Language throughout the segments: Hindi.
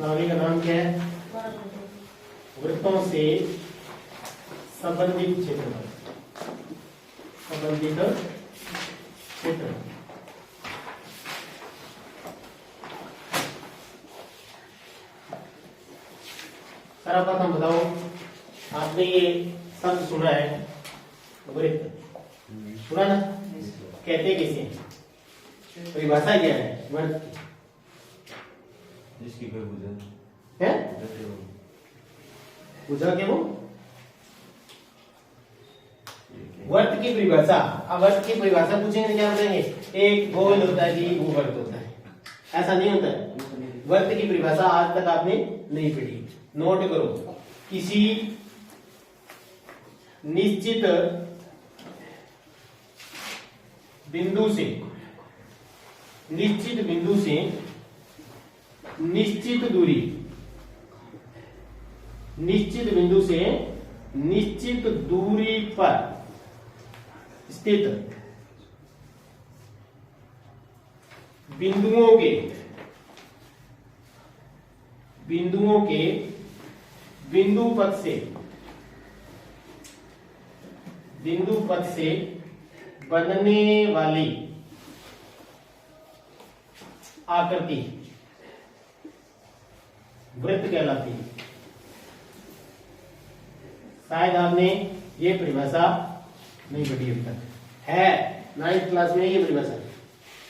नाभि का नाम क्या है? वृत्तों से संबंधित क्षेत्रफल, संबंधित क्षेत्र। सर्वप्रथम बताओ, आपने ये शब्द सुना है वृत्त, सुना ना? कहते किसे? परिभाषा क्या है वृत्त की? जिसकी कोई भुजा है भुजा के वो वर्त की परिभाषा। अब वर्त की परिभाषा पूछेंगे क्या बताएंगे? एक गोल होता है जी, भूवर्त होता है, ऐसा नहीं होता है। वर्त की परिभाषा आज तक आपने नहीं पढ़ी, नोट करो। किसी निश्चित बिंदु से निश्चित दूरी, निश्चित बिंदु से निश्चित दूरी पर स्थित बिंदुओं के बिंदु पथ से बनने वाली आकृति वृत्त कहलाती है। शायद आपने ये परिभाषा नहीं पढ़ी अब तक, है 9th क्लास में ये परिभाषा,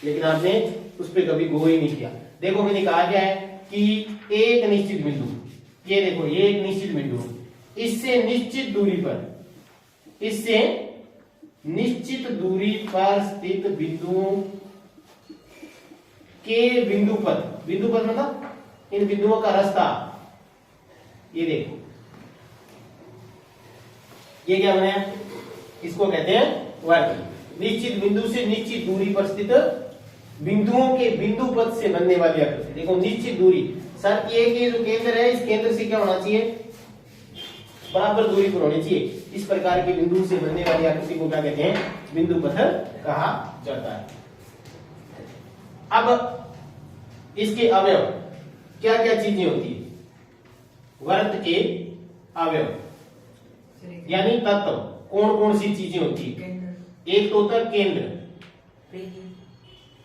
लेकिन आपने उस पर कभी गौर ही नहीं किया। देखो मैंने कहा क्या है कि एक निश्चित बिंदु, ये देखो ये एक निश्चित बिंदु, इससे निश्चित दूरी पर स्थित बिंदुओं के बिंदु पथ मतलब इन बिंदुओं का रास्ता, ये देखो ये क्या बनाया? इसको कहते हैं वर्त। निश्चित बिंदु से निश्चित दूरी पर स्थित बिंदुओं के बिंदु पथ से बनने वाली आकृति। देखो निश्चित दूरी, सर ये जो केंद्र है, इस केंद्र से क्या होना चाहिए? बराबर दूरी पर होनी चाहिए। इस प्रकार के बिंदु से बनने वाली आकृति को क्या कहते हैं? बिंदु पथ कहा जाता है। अब इसके अवयव क्या क्या चीजें होती है? वर्त के अवयव यानी तत्व कौन कौन सी चीजें होती है? एक तो होता है केंद्र,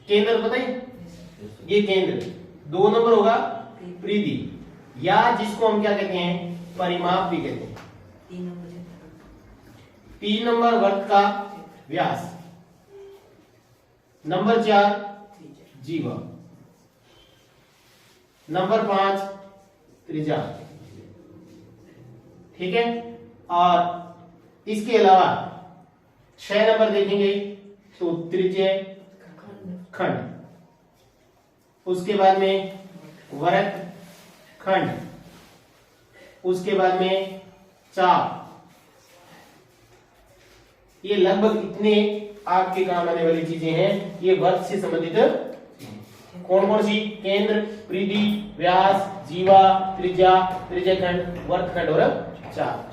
केंद्र पता है ये केंद्र। 2 नंबर होगा परिधि, या जिसको हम क्या कहते हैं? परिमाप भी कहते हैं। 3 नंबर वर्त का व्यास। नंबर 4 जीवा। नंबर 5 त्रिज्या। ठीक है, और इसके अलावा 6 नंबर देखेंगे तो त्रिज्य खंड, उसके बाद में वृत्त खंड, उसके बाद में चाप। ये लगभग इतने आपके काम आने वाली चीजें हैं। ये वर्त से संबंधित कौन कौन सी? केंद्र, परिधि, व्यास, जीवा, त्रिज्या, त्रिज्यखंड, वर्तखंड और चाप।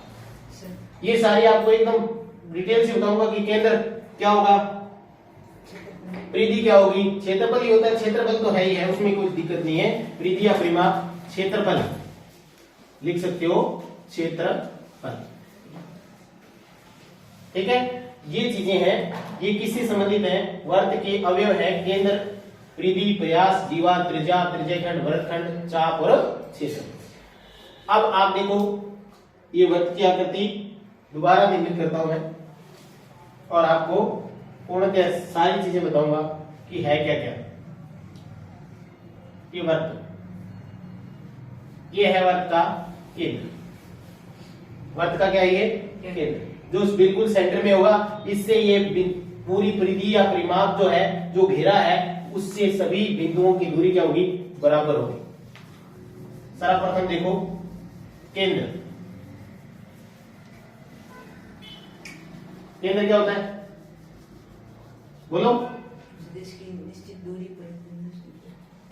ये सारी आपको एकदम डिटेल से बताऊंगा कि केंद्र क्या होगा, परिधि क्या होगी, क्षेत्रफल ही होता है। क्षेत्रफल तो है ही है, उसमें कोई दिक्कत नहीं है। परिधि या परिमाप, क्षेत्रफल लिख सकते हो, क्षेत्रफल। ठीक है, ये चीजें हैं, ये किससे संबंधित हैं? वर्त के अवयव है केंद्र, परिधि, व्यास, जीवा, त्रिज्या, त्रिज्यखंड, वृत्तखंड, चाप और क्षेत्रफल। अब आप देखो ये वर्त की आकृति दोबारा निर्मित करता हूं मैं, और आपको पूर्णतः सारी चीजें बताऊंगा कि है क्या क्या। ये वर्त, ये है वर्त का केंद्र। वर्त का क्या है? ये केंद्र जो बिल्कुल सेंटर में होगा। इससे ये पूरी परिधि या परिमाप जो है, जो घेरा है, उससे सभी बिंदुओं की दूरी क्या होगी? बराबर होगी। सर्वप्रथम देखो केंद्र। केंद्र क्या होता है? बोलो। निश्चित दूरी पर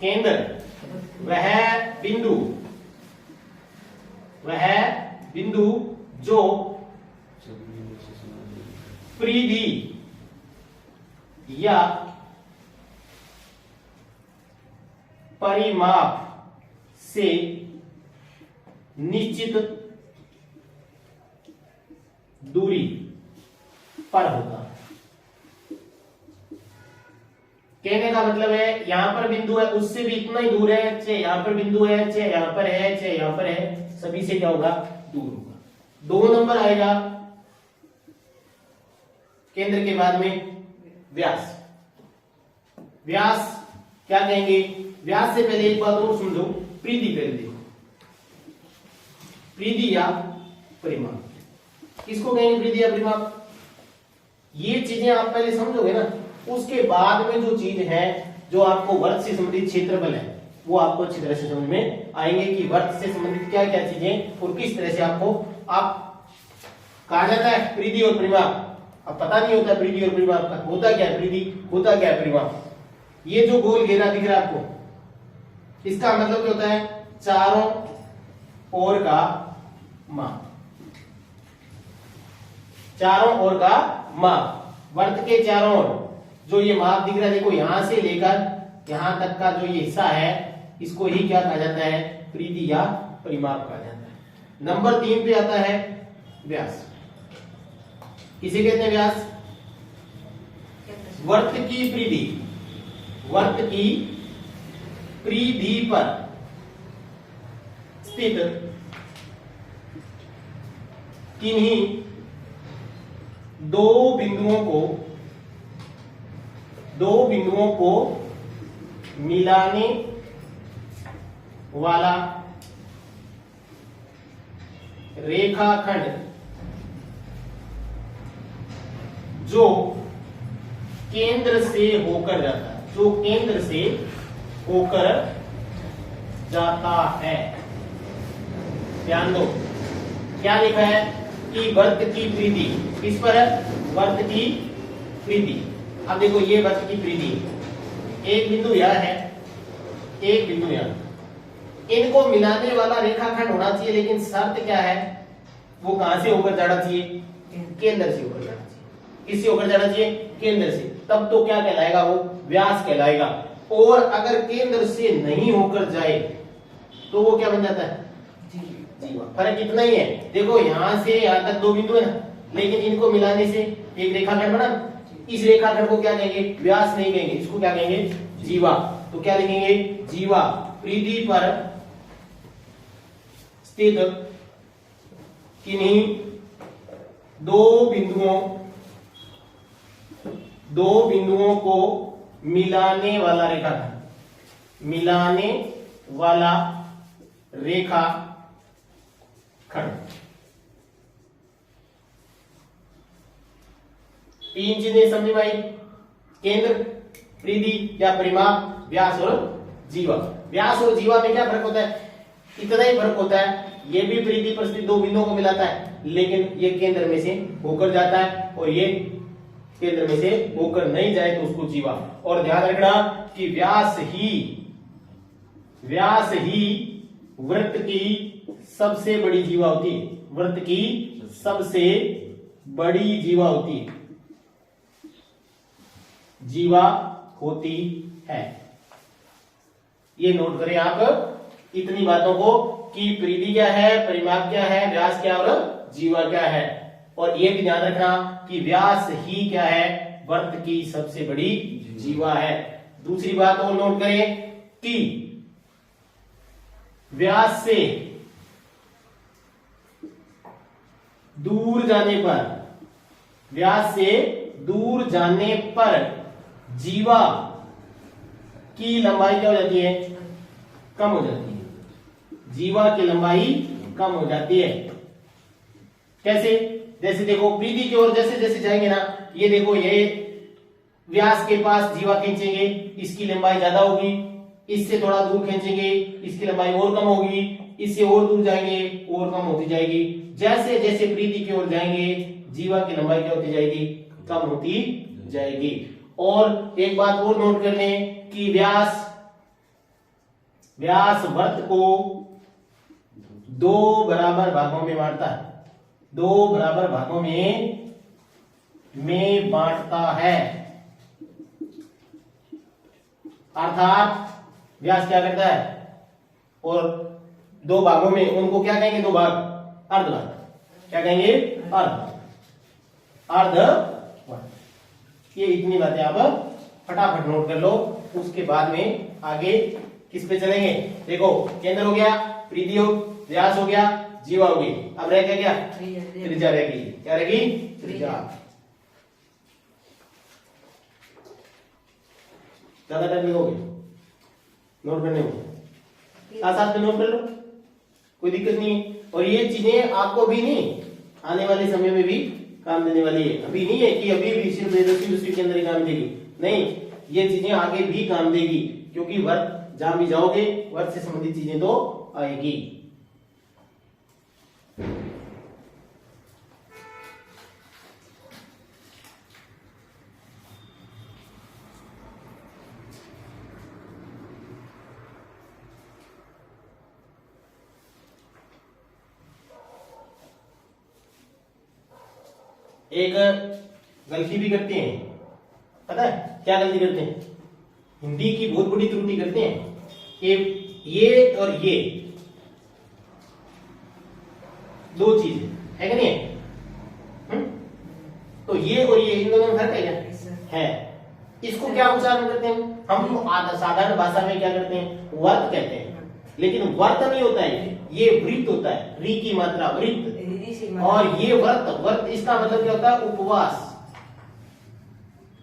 केंद्र वह बिंदु जो परिधि या परिमाप से निश्चित दूरी पर होता है। कहने का मतलब है यहां पर बिंदु है, उससे भी इतना ही दूर है, चाहे यहां पर बिंदु है, चाहे यहां पर है, चाहे यहां पर है, सभी से क्या होगा, दूर होगा। 2 नंबर आएगा केंद्र के बाद में व्यास। व्यास क्या कहेंगे, व्यास से पहले एक बात और सुन लो, परिधि पहले देखो, परिधि या परिमाप, किसको कहेंगे परिधि या परिमाप। ये चीजें आप पहले समझोगे ना, उसके बाद में जो चीज है, जो आपको वर्त से संबंधित क्षेत्रफल है, वो आपको अच्छी तरह से समझ में आएंगे कि वर्त से संबंधित क्या क्या चीजें और किस तरह से आपको आप कहा जाता है परिधि और परिमाप। अब पता नहीं होता परिधि और परिमाप का होता क्या है, परिधि होता क्या है, परिमाप। ये जो गोल घेरा दिख रहा है आपको, इसका मतलब क्या होता है, चारों ओर का माप, चारों ओर का माप। वर्त के चारों ओर जो ये माप दिख रहा है, देखो यहां से लेकर यहां तक का जो ये हिस्सा है, इसको ही क्या कहा जाता है, परिधि या परिमाप कहा जाता है। नंबर 3 पे आता है व्यास। किसे कहते हैं व्यास, वर्त की परिधि, वर्त की परिधि पर स्थित किन्हीं 2 बिंदुओं को मिलाने वाला रेखाखंड जो केंद्र से होकर जाता है, जो केंद्र से होकर जाता है। ध्यान दो क्या लिखा है कि वर्त की परिधि, किस पर है, वर्त की परिधि। अब देखो ये वर्त की परिधि, एक बिंदु यह है, एक बिंदु यह, इनको मिलाने वाला रेखाखंड होना चाहिए, लेकिन शर्त क्या है, वो कहां से होकर जाना चाहिए, केंद्र से होकर जाना चाहिए। किससे होकर जाना चाहिए, केंद्र से, तब तो क्या कहलाएगा, वो व्यास कहलाएगा। और अगर केंद्र से नहीं होकर जाए तो वो क्या बन जाता है, जीवा। फर्क इतना ही है, देखो यहां से यहां तक 2 बिंदु है ना, लेकिन इनको मिलाने से एक रेखाखंड बना, इस रेखाखंड को क्या कहेंगे, व्यास नहीं कहेंगे, इसको क्या कहेंगे, जीवा। तो क्या लिखेंगे, जीवा परिधि पर स्थित किन्हीं 2 बिंदुओं को मिलाने वाला रेखाखंड, मिलाने वाला रेखाखंड। तीन चीजें समझ में आई, केंद्र, परिधि या परिमाप, व्यास और जीवा। व्यास और जीवा में क्या फर्क होता है, इतना ही फर्क होता है, ये भी परिधि पर स्थित 2 बिंदुओं को मिलाता है, लेकिन ये केंद्र में से होकर जाता है, और ये केंद्र में से होकर नहीं जाए तो उसको जीवा। और ध्यान रखना कि व्यास ही वृत्त की सबसे बड़ी जीवा होती है, वृत्त की सबसे बड़ी जीवा होती है, जीवा होती है। ये नोट करें आप इतनी बातों को कि परिधि क्या है, परिमाप क्या है, व्यास क्या और जीवा क्या है। और ये भी ध्यान रखना कि व्यास ही क्या है, वर्त की सबसे बड़ी जीवा है। दूसरी बात और नोट करें कि व्यास से दूर जाने पर, व्यास से दूर जाने पर जीवा की लंबाई क्या हो जाती है, कम हो जाती है। जीवा की लंबाई कम हो जाती है। कैसे, जैसे देखो परिधि की ओर जैसे जैसे जाएंगे ना, ये देखो ये व्यास के पास जीवा खींचेंगे, इसकी लंबाई ज्यादा होगी, इससे थोड़ा दूर खींचेंगे, इसकी लंबाई और कम होगी, इससे और दूर जाएंगे और कम होती जाएगी। जैसे जैसे परिधि की ओर जाएंगे जीवा की लंबाई क्या होती जाएगी, कम होती जाएगी। और एक बात और नोट कर लें कि व्यास वर्त को 2 बराबर भागों में बांटता है, 2 बराबर भागों में बांटता है। अर्थात व्यास क्या करता है, और दो भागों में, उनको क्या कहेंगे? दो भाग, अर्धभाग। क्या कहेंगे? अर्धभाग। ये इतनी बातें आप फटाफट नोट कर लो। उसके बाद में आगे किस पे चलेंगे? देखो, केंद्र हो गया, परिधि हो, व्यास हो गया, जीवा हो गई। अब रह क्या गया? त्रिज्या रह गई। क्या रहेगी? त्रिज्या। ज्यादा टाइम लगोगे नोट करने में? साथ साथ में नोट कर लो, कोई दिक्कत नहीं है। और ये चीजें आपको भी नहीं, आने वाले समय में भी काम देने वाली है। अभी नहीं है कि अभी भी सिर्फ 10वीं के अंदर ही काम देगी, नहीं, ये चीजें आगे भी काम देगी, क्योंकि वर्ग जहां भी जाओगे वर्ग से संबंधित चीजें तो आएगी। एक गलती भी करते हैं, पता है क्या गलती करते हैं? हिंदी की बहुत बड़ी त्रुटि करते हैं कि ये और ये दो चीज है कि नहीं है? तो ये और ये, इन दोनों में फर्क है क्या? है। इसको क्या उच्चारण करते हैं हम? साधारण भाषा में क्या करते हैं? वर्त कहते हैं, लेकिन वर्त नहीं होता है, ये वृत्त होता है। री की मात्रा वृत्त, और ये व्रत, इसका मतलब क्या होता है? उपवास।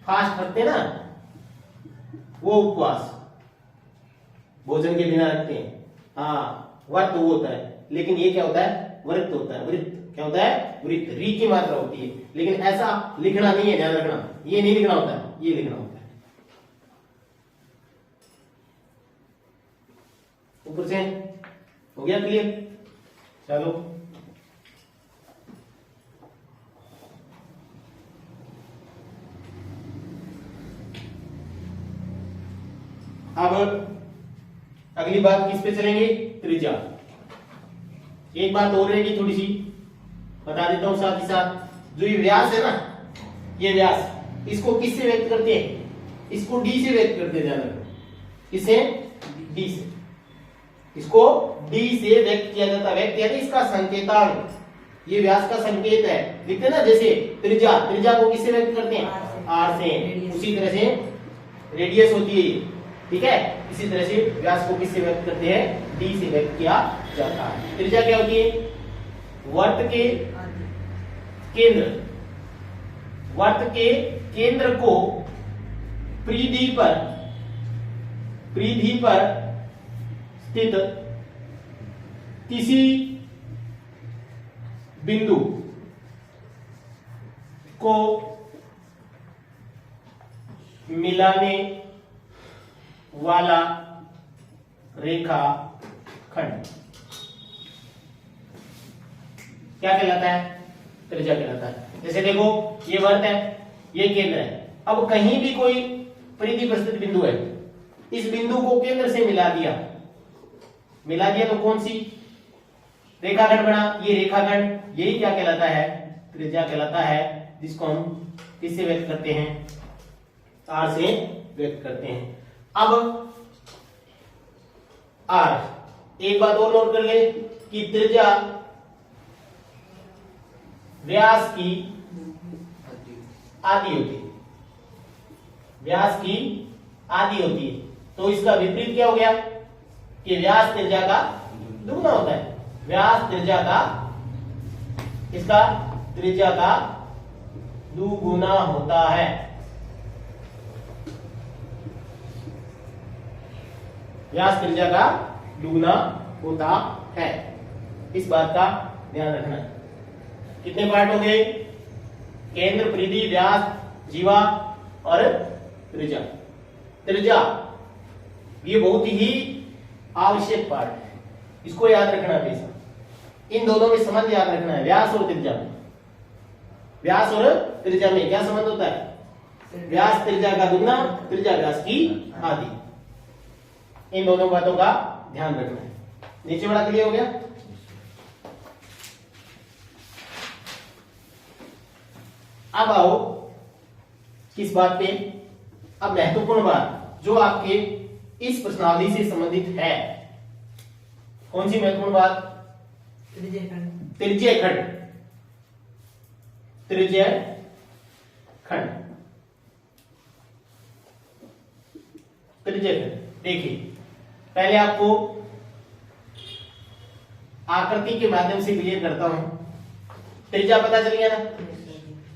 फास्ट रखते हैं ना, वो उपवास, भोजन के बिना रखते हैं। हाँ, व्रत वो होता है, लेकिन ये क्या होता है? वृत्त होता है। वृत्त क्या होता है? वृत्त। री की मात्रा होती है, लेकिन ऐसा लिखना नहीं है, ध्यान रखना। ये नहीं लिखना होता है, ये लिखना होता है। ऊपर से हो गया क्लियर? चलो, अब अगली बात किस पे चलेंगे? त्रिज्या। एक बात और रहेगी थोड़ी सी, बता देता हूं साथ ही साथ। जो ये व्यास है ना, ये व्यास, इसको किससे व्यक्त करते हैं? इसको डी से व्यक्त करते हैं। ध्यान, किससे? डी से। इसको डी से व्यक्त किया जाता है। व्यक्त यानी इसका संकेतांक, ये व्यास का संकेत है। लिखते ना, जैसे त्रिज्या, त्रिज्या को किससे व्यक्त करते हैं? आर से। उसी तरह से रेडियस होती है, ठीक है? इसी तरह से व्यास को किससे व्यक्त करते हैं? डी से व्यक्त किया जाता है। त्रिज्या क्या होती है? वर्त के केंद्र, वर्त के केंद्र को परिधि पर स्थित किसी बिंदु को मिलाने वाला रेखाखंड क्या कहलाता है? त्रिज्या कहलाता है। जैसे देखो, ये वर्त है, ये केंद्र है। अब कहीं भी कोई परिधि पर स्थित बिंदु है, इस बिंदु को केंद्र से मिला दिया तो कौन सी रेखाखंड बना? ये रेखाखंड, यही क्या कहलाता है? त्रिज्या कहलाता है, जिसको हम किससे व्यक्त करते हैं? आर से व्यक्त करते हैं। अब आर, एक बात और नोट कर ले कि त्रिज्या व्यास की आधी होती है, व्यास की आधी होती है। तो इसका विपरीत क्या हो गया कि व्यास त्रिज्या का दुगना होता है। व्यास त्रिज्या का, इसका त्रिज्या का दुगुना होता है। व्यास त्रिज्या का दुगुना होता है, इस बात का ध्यान रखना है। कितने पार्ट हो गए? केंद्र, परिधि, व्यास, जीवा और त्रिज्या। त्रिज्या ये बहुत ही आवश्यक पार्ट है, इसको याद रखना है हमेशा। इन दोनों में संबंध याद रखना है, व्यास और त्रिज्या में। व्यास और त्रिज्या में क्या संबंध होता है? व्यास त्रिज्या का दुगना, त्रिज्या व्यास की आधी। इन दोनों बातों का ध्यान रखना है। नीचे वाला क्लियर हो गया? अब आओ किस बात पे? अब महत्वपूर्ण बात जो आपके इस प्रश्नावली से संबंधित है, कौन सी महत्वपूर्ण बात? त्रिज्य खंड। त्रिज्य खंड, त्रिज्य खंड, त्रिज्य खंड। देखिए पहले आपको आकृति के माध्यम से क्लियर करता हूं। त्रिज्या पता चल गया ना,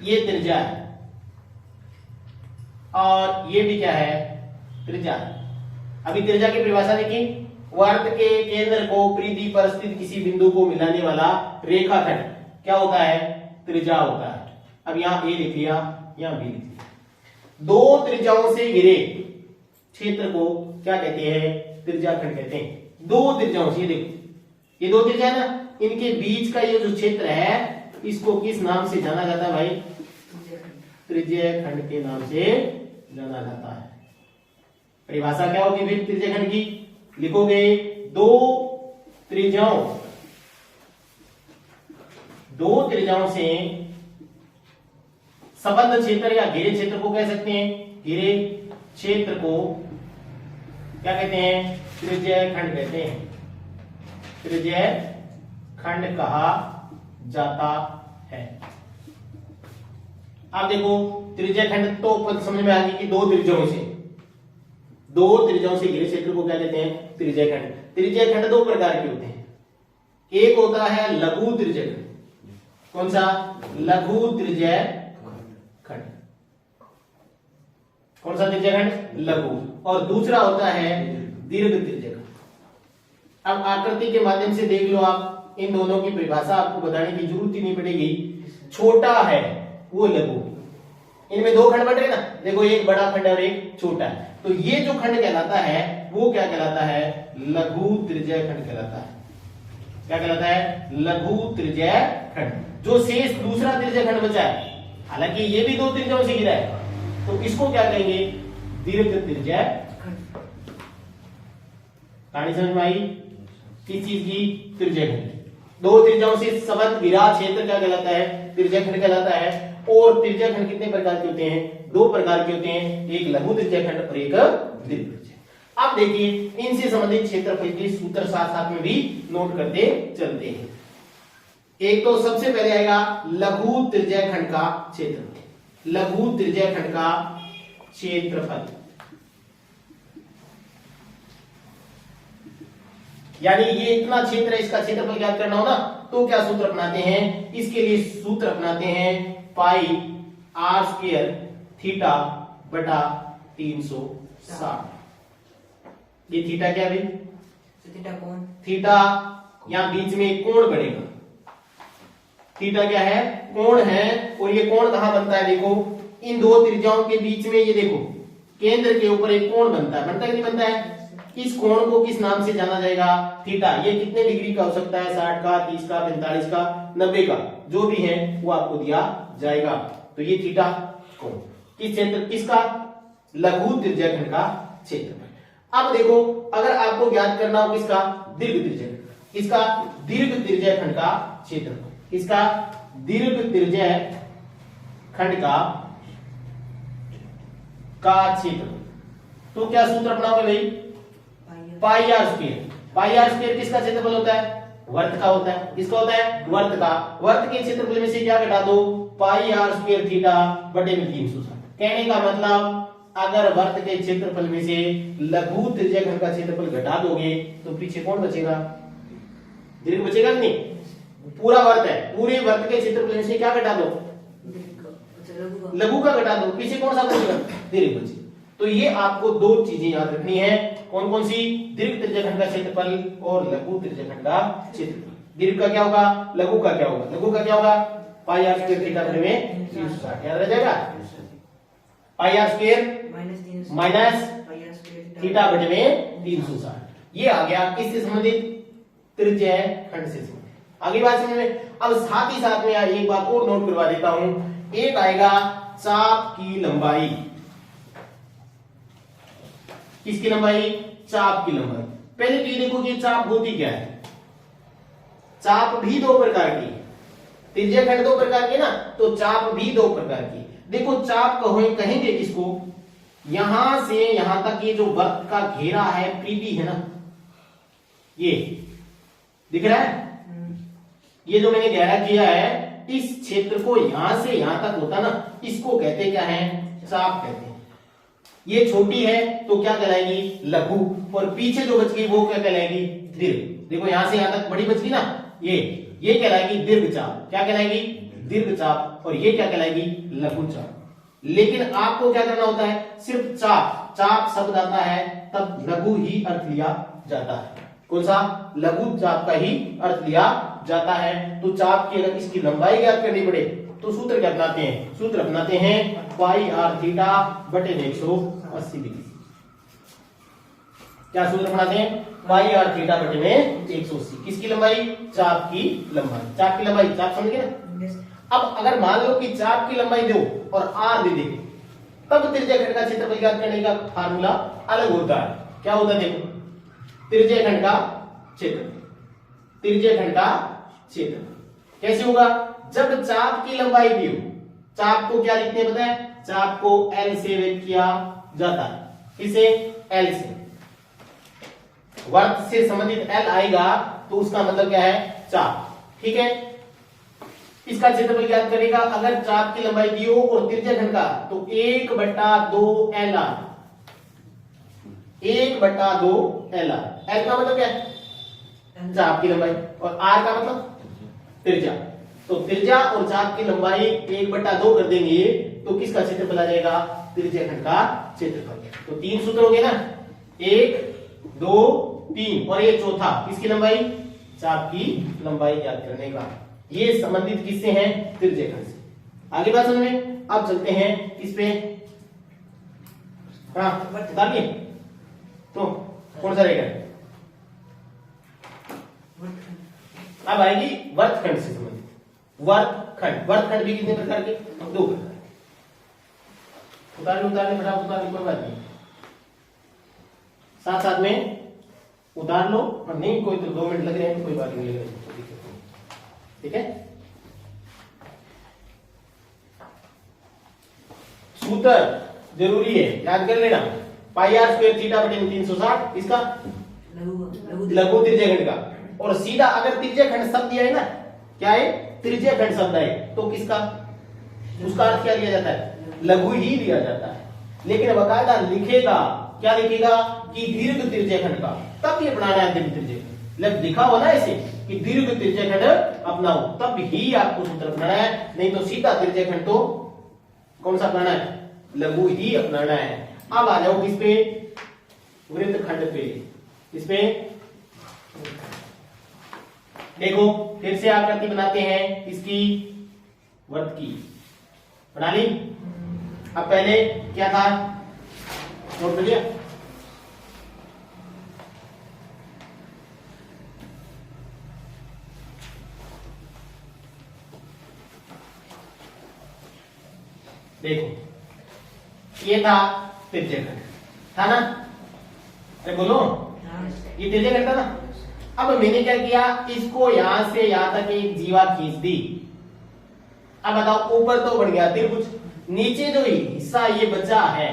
ये त्रिज्या है और ये भी क्या है? त्रिज्या। अभी त्रिज्या की परिभाषा देखिए, वर्त के केंद्र को परिधि पर स्थित किसी बिंदु को मिलाने वाला रेखाखंड क्या होता है? त्रिज्या होता है। अब यहां ए लिख लिया, यहां बी लिख लिया। दो त्रिज्याओं से घिरे क्षेत्र को क्या कहते हैं? त्रिज्याखंड कहते हैं। दो त्रिज्याओं से, ये देखो ये दो त्रिज्या है ना, इनके बीच का ये जो क्षेत्र है इसको किस नाम से जाना जाता है भाई? त्रिज्य खंड के नाम से जाना जाता है। परिभाषा क्या होगी फिर त्रिज्य खंड की? लिखोगे दो त्रिज्याओं से संबद्ध क्षेत्र या घेरे क्षेत्र को कह सकते हैं। घेरे क्षेत्र को क्या कहते हैं? त्रिज्य खंड कहते हैं। त्रिज्य खंड कहा जाता है। आप देखो त्रिज्य खंड तो समझ में आ गई कि दो त्रिज्याओं से घिरे क्षेत्र को क्या कहते हैं? त्रिज्य खंड। त्रिज्य खंड दो प्रकार के होते हैं। एक होता है लघु त्रिज्य खंड। कौन सा? लघु त्रिज्य खंड। कौन सा त्रिज्य खंड? लघु। और दूसरा होता है दीर्घ त्रिज्य खंड। अब आकृति के माध्यम से देख लो आप, इन दोनों की परिभाषा आपको बताने की जरूरत ही नहीं पड़ेगी। छोटा है वो लघु, इनमें दो खंड बट रहे ना, देखो एक बड़ा खंड और एक छोटा है, तो ये जो खंड कहलाता है वो क्या कहलाता है? लघु त्रिज्य खंड कहलाता है। क्या कहलाता है? लघु त्रिज्य खंड। जो शेष दूसरा त्रिज्य खंड बचा है, हालांकि ये भी दो त्रिज्याओं से घिरा है, तो इसको क्या कहेंगे? दीर्घ त्रिज्य खंड। कहानी समझ में आई? किस चीज की? त्रिज्य खंड। दो त्रिज्याओं से संबद्ध घिरा क्षेत्र क्या कहलाता है? त्रिज्य खंड कहलाता है। और त्रिज्य खंड कितने प्रकार के होते हैं? दो प्रकार के होते हैं, एक लघु त्रिज्य खंड और एक दीर्घ त्रिज्य। अब देखिए इनसे संबंधित क्षेत्रफल के सूत्र साथ साथ में भी नोट करते चलते हैं। एक तो सबसे पहले आएगा लघु त्रिज्य खंड का क्षेत्रफल। लघु त्रिज्य खंड का क्षेत्रफल यानी ये इतना क्षेत्र है, इसका क्षेत्रफल ज्ञात करना हो ना, तो क्या सूत्र अपनाते हैं? इसके लिए सूत्र अपनाते हैं पाई आर स्क्वायर थीटा बटा 360। ये थीटा क्या भाई? थीटा कोण। थीटा यहां बीच में एक कोण बनेगा। थीटा क्या है? कोण है। और ये कोण कहां बनता है? देखो इन दो त्रिज्याओं के बीच में, ये देखो केंद्र के ऊपर एक कोण बनता है। बनता है कि नहीं बनता है? इस कोण को किस नाम से जाना जाएगा? थीटा। ये कितने डिग्री का हो सकता है? 60 का, 30 का, 45 का, 90 का, जो भी है वो आपको दिया जाएगा। तो ये थीटा कोण किस क्षेत्र, किसका? लघु त्रिज्य खंड का क्षेत्रफल। अब देखो अगर आपको ज्ञात करना हो किसका? दीर्घ त्रिज्य खंड। किसका? दीर्घ त्रिज्य खंड का क्षेत्रफल। इसका दीर्घ त्रिज्य खंड का क्षेत्रफल। तो क्या सूत्र अपनाओगे भाई? Pi are square. Pi are square किसका क्षेत्रफल होता है? वर्त का होता है। किसका होता है? वर्त का। वर्त के क्षेत्रफल में से क्या घटा दो? पाई आर स्क्वायर थीटा बटे में 360। कहने का मतलब अगर वर्त के क्षेत्रफल में से लघु त्रिज्य खंड का क्षेत्रफल घटा दोगे तो पीछे कौन बचेगा? दीर्घ बचेगा कि नहीं? पूरा वर्त है, पूरे वर्त के क्षेत्रफल में से क्या घटा दो? लघु का घटा दो, पीछे कौन सा बचेगा? दीर्घ बचेगा। तो ये आपको दो चीजें याद रखनी है। कौन कौन सी? दीर्घ त्रिज्य खंड का क्षेत्रफल और लघु त्रिज्य खंड का क्षेत्रफल। दीर्घ का क्या होगा? लघु का क्या होगा? लघु का क्या होगा? पाई आर स्क्वायर थीटा बटे में 360। याद रह जाएगा? पाई आर स्क्वायर माइनस थीटा बटे में 360। ये आ गया किससे संबंधित? त्रिज्य खंड से संबंधित। आगे बात समझ में? अब साथ ही साथ में यार एक बात और नोट करवा देता हूं। एक आएगा चाप की लंबाई। किसकी लंबाई? चाप की लंबाई। पहले तो ये देखो कि चाप होती क्या है। चाप भी दो प्रकार की, त्रिज्य खंड दो प्रकार की ना, तो चाप भी दो प्रकार की। देखो चाप कहेंगे किसको? यहां से यहां तक ये जो वर्त का घेरा है, परिधि है ना, ये दिख रहा है? ये जो मैंने गहरा किया है, इस क्षेत्र को यहां से यहां तक होता ना, इसको कहते क्या है? चाप कहते हैं। ये छोटी है तो क्या कहलाएगी? लघु। और पीछे जो बच गई वो क्या कहलाएगी? दीर्घ। देखो यहां से यहां तक बड़ी बच गई ना, ये कहलाएगी दीर्घ चाप। क्या कहलाएगी? दीर्घ चाप। और ये क्या कहलाएगी? लघु चाप। लेकिन आपको क्या करना होता है? सिर्फ चाप, चाप शब्द आता है तब लघु ही अर्थ लिया जाता है। कौन सा? लघु चाप का ही अर्थ लिया जाता है। तो चाप की अगर इसकी लंबाई ज्ञात करनी पड़े तो सूत्र क्या अपनाते हैं? सूत्र अपनाते हैं पाई आर थीटा बटे 180 डिग्री। क्या सूत्र अपनाते हैं? पाई आर थीटा बटे में 180। किसकी लंबाई? चाप की लंबाई। चाप की लंबाई, चाप समझ गए ना? अब अगर मान लो कि चाप की लंबाई दो और आर दे दे, तब त्रिज्या खंड का क्षेत्रफल ज्ञात करने का फार्मूला अलग होता है। क्या होता है? देखो, त्रिज्या खंड का क्षेत्रफल, त्रिज्या खंड का क्षेत्रफल कैसे होगा? जब चाप की लंबाई दी हो, चाप को क्या लिखते हैं पता है? चाप को L से व्यक्त किया जाता है। इसे L से, वर्त से संबंधित L आएगा तो उसका मतलब क्या है? चाप। ठीक है, इसका क्षेत्रफल ज्ञात करेगा। अगर चाप की लंबाई दी हो और त्रिज्या खंड का, तो 1/2 LR, 1/2 LR। L का मतलब क्या है? चाप की लंबाई, और R का मतलब त्रिज्या। तो त्रिज्या और चाप की लंबाई 1/2 कर देंगे तो किसका क्षेत्रफल आ जाएगा? त्रिज्या खंड का क्षेत्रफल। तो 3 सूत्र हो गए ना, 1 2 3, और ये चौथा किसकी लंबाई? चाप की लंबाई ज्ञात करने का। ये संबंधित किससे हैं? त्रिज्या खंड से। आगे बात समझ में। अब चलते हैं किस पे? हाँ बताइए, तो कौन सा रहेगा? अब आएगी वर्तखंड से संबंधित। वर्तखंड, वर्तखंड भी कितने प्रकार के? 2 प्रकार। उतारने फटाफट उतारने, कोई बात नहीं, साथ साथ में उतार लो। और नहीं कोई तो 2 मिनट लग रहे हैं, कोई बात नहीं लग रही, ठीक है। सूत्र जरूरी है, याद कर लेना। पाई आर स्क्वायर थीटा बटे 360, इसका लघु त्रिज्या खंड का। और सीधा अगर त्रिज्या खंड शब्द दिया है ना, क्या है? त्रिज्या खंड शब्द है, तो किसका? उसका अर्थ क्या लिया जाता है? लघु ही लिया जाता है। लेकिन बकायदा लिखेगा, क्या लिखेगा? कि दीर्घ त्रिज्या खंड का, तब ये बनाना है दीर्घ त्रिज्या खंड। लग लिखा हो ना ऐसे कि दीर्घ त्रिज्या खंड अपनाओ, तब ही आपको सूत्र अपनाना है। नहीं तो सीधा त्रिज्या खंड तो कौन सा अपनाना है? लघु ही अपनाना है। अब आ जाओ किस पे? वृत्तखंड पे। किस पे? देखो फिर से आकृति बनाते हैं इसकी, वर्त की बना ली। अब पहले क्या था? नोट कर लिया? देखो ये था त्रिज्या खंड, था ना? अरे बोलो, ये त्रिज्या खंड था ना? अब मैंने क्या किया? इसको यहां से यहां तक एक जीवा खींच दी। अब बताओ, ऊपर तो बढ़ गया त्रिभुज, नीचे जो हिस्सा ये बचा है,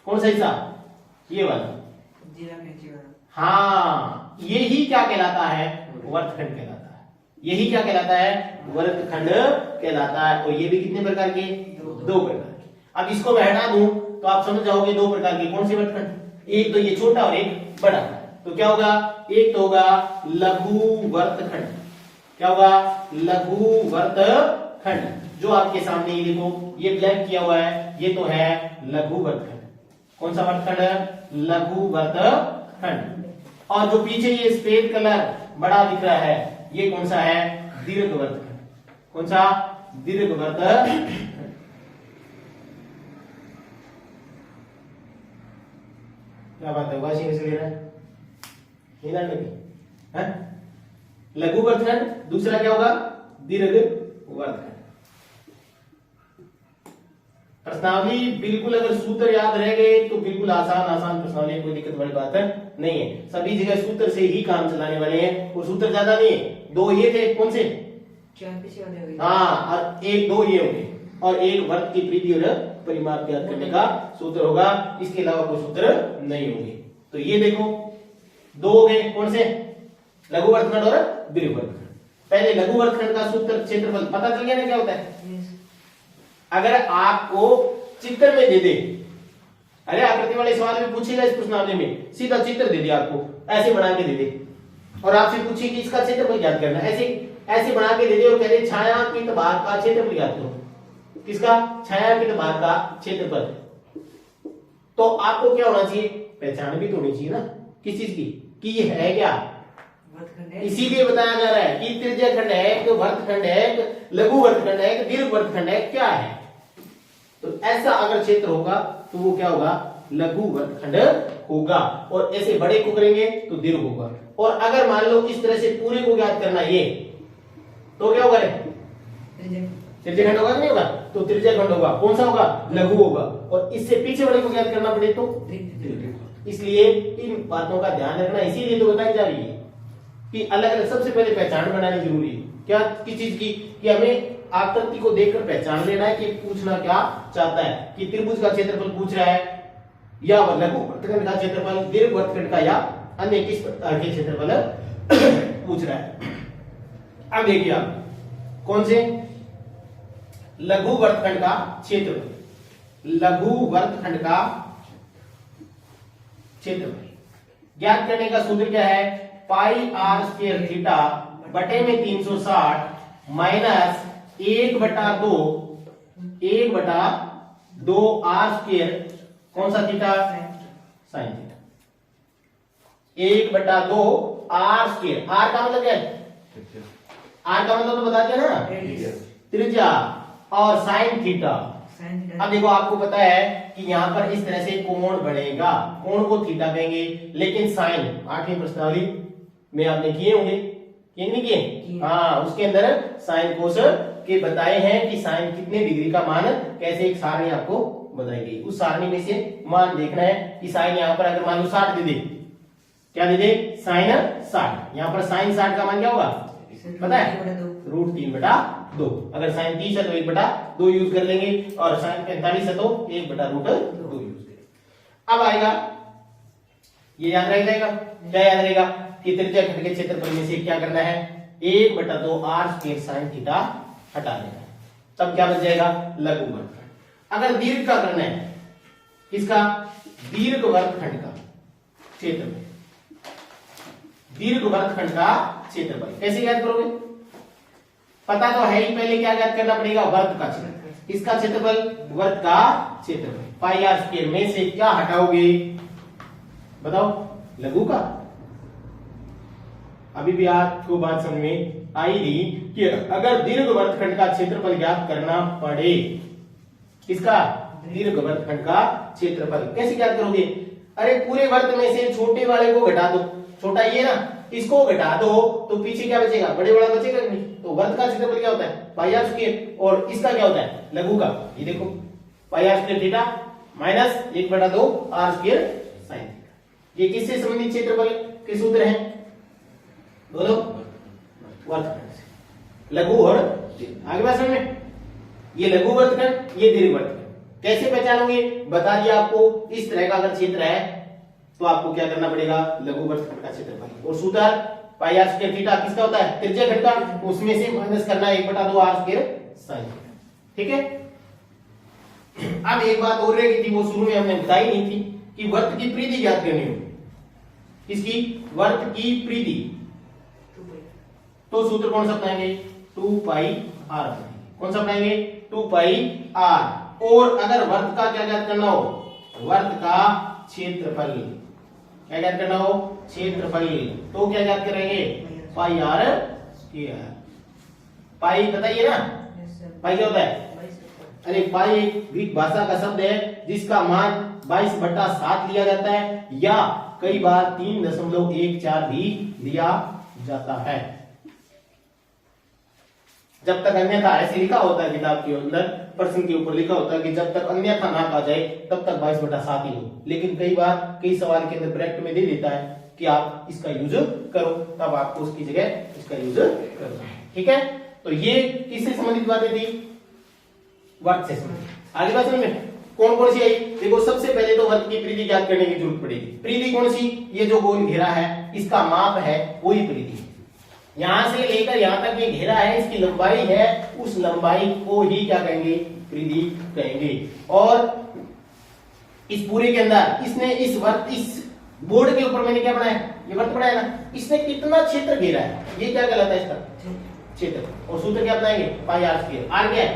कौन सा हिस्सा? ये वाला। हाँ, यही क्या कहलाता है? वर्तखंड कहलाता है। यही क्या कहलाता है? वर्तखंड कहलाता है। और ये भी कितने प्रकार के? 2 प्रकार के। अब इसको मैं हटा दूं तो आप समझ जाओगे 2 प्रकार के कौन से वर्तखंड। एक तो ये छोटा और एक बड़ा। तो क्या होगा? एक तो होगा लघु वर्तखंड। क्या होगा? लघु वर्तखंड। जो आपके सामने ये देखो, ये ब्लैक किया हुआ है, ये तो है लघु वर्तखंड। कौन सा वर्तखंड है? लघु वर्तखंड। और जो पीछे ये सफेद कलर बड़ा दिख रहा है, ये कौन सा है? दीर्घ वर्तखंड। कौन सा? दीर्घ वर्तखंड। क्या बात है, वाशी कैसे ले रहा है? लघु वर्तखंड। दूसरा क्या होगा? दीर्घ वर्तखंड। प्रश्नावली बिल्कुल, अगर सूत्र याद रह गए तो बिल्कुल आसान प्रश्नावली, कोई दिक्कत वाली बात नहीं है। सभी जगह सूत्र से ही काम चलाने वाले हैं, और सूत्र ज्यादा नहीं है। 2 ये थे, कौन से? 4 पीछे वाले हो गए। हाँ, और 1-2 ये होंगे, और एक वर्त की परिधि और परिमाप ज्ञात करने का सूत्र होगा। इसके अलावा कोई सूत्र नहीं होंगे। तो ये देखो 2 हो गए, कौन से? लघु वर्तखंड और दीर्घ वर्तखंड। पहले लघु वर्तखंड का सूत्र क्षेत्रफल पता चल गया ना क्या होता है। Yes. अगर आपको चित्र में दे दे, अरे आकृति वाले सवाल में पूछेगा इस प्रश्नावली में, सीधा चित्र दे दिया आपको, ऐसे बना के दे दे और आपसे पूछे कि इसका क्षेत्रफल ज्ञात करना, ऐसे बना के दे दे और कह दे छायांकित भाग का क्षेत्रफल ज्ञात करो। किसका? छायांकित भाग का क्षेत्रफल। तो आपको क्या होना चाहिए? पहचान भी तो होनी चाहिए ना किस चीज की, कि ये है क्या। वर्तखंड है। इसीलिए बताया जा रहा है कि त्रिज्य खंड है, एक वर्तखंड है, एक लघु वर्तखंड है, एक दीर्घ वर्तखंड है, क्या है। तो ऐसा अगर क्षेत्र होगा तो वो क्या होगा? लघु वर्तखंड होगा। और ऐसे बड़े को करेंगे तो दीर्घ होगा। और अगर मान लो इस तरह से पूरे को ज्ञात करना ये, तो क्या होगा? त्रिज्य खंड होगा कि नहीं होगा? तो त्रिज्य खंड होगा, कौन सा होगा? लघु होगा। और इससे पीछे वाले को ज्ञात करना पड़े तो दीर्घ। इसलिए इन बातों का ध्यान रखना, इसीलिए तो बताई जा रही है कि अलग अलग सबसे पहले पहचान बनानी जरूरी है। क्या किस चीज की? कि हमें आकृति को देखकर पहचान लेना है कि पूछना क्या चाहता है, कि त्रिभुज का क्षेत्रफल पूछ रहा है या लघु वर्तखंड का क्षेत्रफल, दीर्घ वर्तखंड का, या अन्य किस प्रकार के क्षेत्रफल पूछ रहा है। अब देखिए आप कौन से? लघु वर्तखंड का क्षेत्रफल। लघु वर्तखंड का क्षेत्रफल ज्ञात करने का सूत्र क्या है? पाई आर स्क्वायर थीटा बटे में 360 माइनस 1/2 आर स्क्वायर, कौन सा theta? Sine theta. 1/2 are square. R का मतलब क्या है? आर का मतलब तो बता दिया ना, त्रिज्या, और साइन थीटा। अब देखो आपको पता है कि यहाँ पर इस तरह से कोण बनेगा, कोण को थीटा कहेंगे, लेकिन साइन 8वीं प्रश्नावली में आपने किए होंगे, ये नहीं किए? हाँ, उसके अंदर साइन कोस के बताए हैं कि साइन कितने डिग्री का मान, कैसे एक सारणी आपको बताई गई। उस सारणी में से मान देखना है कि साइन यहाँ पर अगर मान लो 60 दे दे, क्या दे दे? साइन 60। यहाँ पर साइन 60 का मान क्या होगा पता है? √3/2। अगर साइन 30 है तो 1/2 यूज कर लेंगे, और साइन 45 है तो 1/√2 यूज करेंगे। अब आएगा, ये याद रह जाएगा। क्या याद रहेगा? कि त्रिज्या खंड के क्षेत्रफल में से क्या करना है? 1/2 आर स्क्वायर साइन थीटा हटा देना है, तब क्या बच जाएगा? लघु वर्तखंड। अगर दीर्घ का करना है, किसका? दीर्घ वर्तखंड का क्षेत्रफल। दीर्घ वर्तखंड का क्षेत्रफल कैसे ज्ञात करोगे? पता तो है ही, पहले क्या ज्ञात करना पड़ेगा? वर्त का क्षेत्रफल। किसका क्षेत्रफल? वर्त का क्षेत्रफल। पाई आर स्क्वायर में से क्या हटाओगे? बताओ। लघु का। अभी भी आपको बात समझ में आई थी कि अगर दीर्घ वर्तखंड का क्षेत्रफल ज्ञात करना पड़े, किसका? दीर्घ वर्तखंड का क्षेत्रफल। कैसे ज्ञात करोगे? अरे पूरे वर्त में से छोटे वाले को घटा दो, छोटा ये ना, इसको घटा दो तो पीछे क्या बचेगा? बड़े वाला बचेगा नहीं। तो वर्त का क्षेत्रफल क्या होता है? Pi are square. और इसका क्या होता है? लघु का। ये देखो, pi are square theta minus 1/2 are square sine theta. ये किससे संबंधित क्षेत्रफल के सूत्र हैं? बोलो। वर्तखंड से। लघु और आगे बात समझ में? ये लघु वर्तखंड, ये दीर्घ वर्तखंड। कैसे पहचानोगे? बता दिया आपको। इस तरह का अगर क्षेत्र है तो आपको क्या करना पड़ेगा? लघु वर्तखंड का क्षेत्रफल। और सूत्र पाई आर स्क्वायर थीटा किसका होता है? त्रिज्या खंड का। उसमें से माइनस करना है 1/2 आर स्क्वायर साइन थीटा। ठीक है। अब एक बात और रह गई थी, वो शुरू में हमने बताई नहीं थी, कि वर्त की परिधि ज्ञात करनी हो। किसकी? वर्त की परिधि। तो सूत्र कौन सा अपनाएंगे? 2 पाई आर। कौन सा अपनाएंगे? 2 पाई आर। और अगर वर्त का क्या ज्ञात करना हो? वर्त का क्षेत्रफल। क्या ज्ञात करना हो? क्षेत्रफल। तो क्या ज्ञात करेंगे? पाई आर स्क्वायर। पाई बताइए ना, पाई क्या होता है? अरे पाई एक ग्रीक भाषा का शब्द है जिसका मान 22/7 लिया जाता है, या कई बार 3.14 भी लिया जाता है। जब तक अन्यथा, ऐसे लिखा होता है किताब के अंदर, प्रश्न के ऊपर लिखा होता है कि जब तक अन्यथा ना कहा जाए तब तक 22/7 ही हो। लेकिन कई बार कई सवाल के अंदर ब्रैकेट में दे देता है कि आप इसका यूज करो, तब आपको उसकी जगह इसका यूज करना है। ठीक है। तो ये किससे संबंधित बातें थी? वर्त से संबंधित। आगे बात समझ में? कौन कौन सी आई? देखो सबसे पहले तो वृत्त की परिधि ज्ञात करने की जरूरत पड़ेगी। परिधि कौन सी? ये जो गोल घेरा है इसका माप है वही परिधि। यहां से लेकर यहां तक ये घेरा है, इसकी लंबाई है, उस लंबाई को ही क्या कहेंगे? परिधि कहेंगे। और इस पूरे के अंदर इसने इस बोर्ड के ऊपर मैंने क्या बनाया? ये वृत्त बनाया ना, इसने कितना क्षेत्र घेरा है, ये क्या कहलाता है? इसका क्षेत्र। और सूत्र क्या बनाएंगे? पाई आर स्क्वायर। आर क्या है?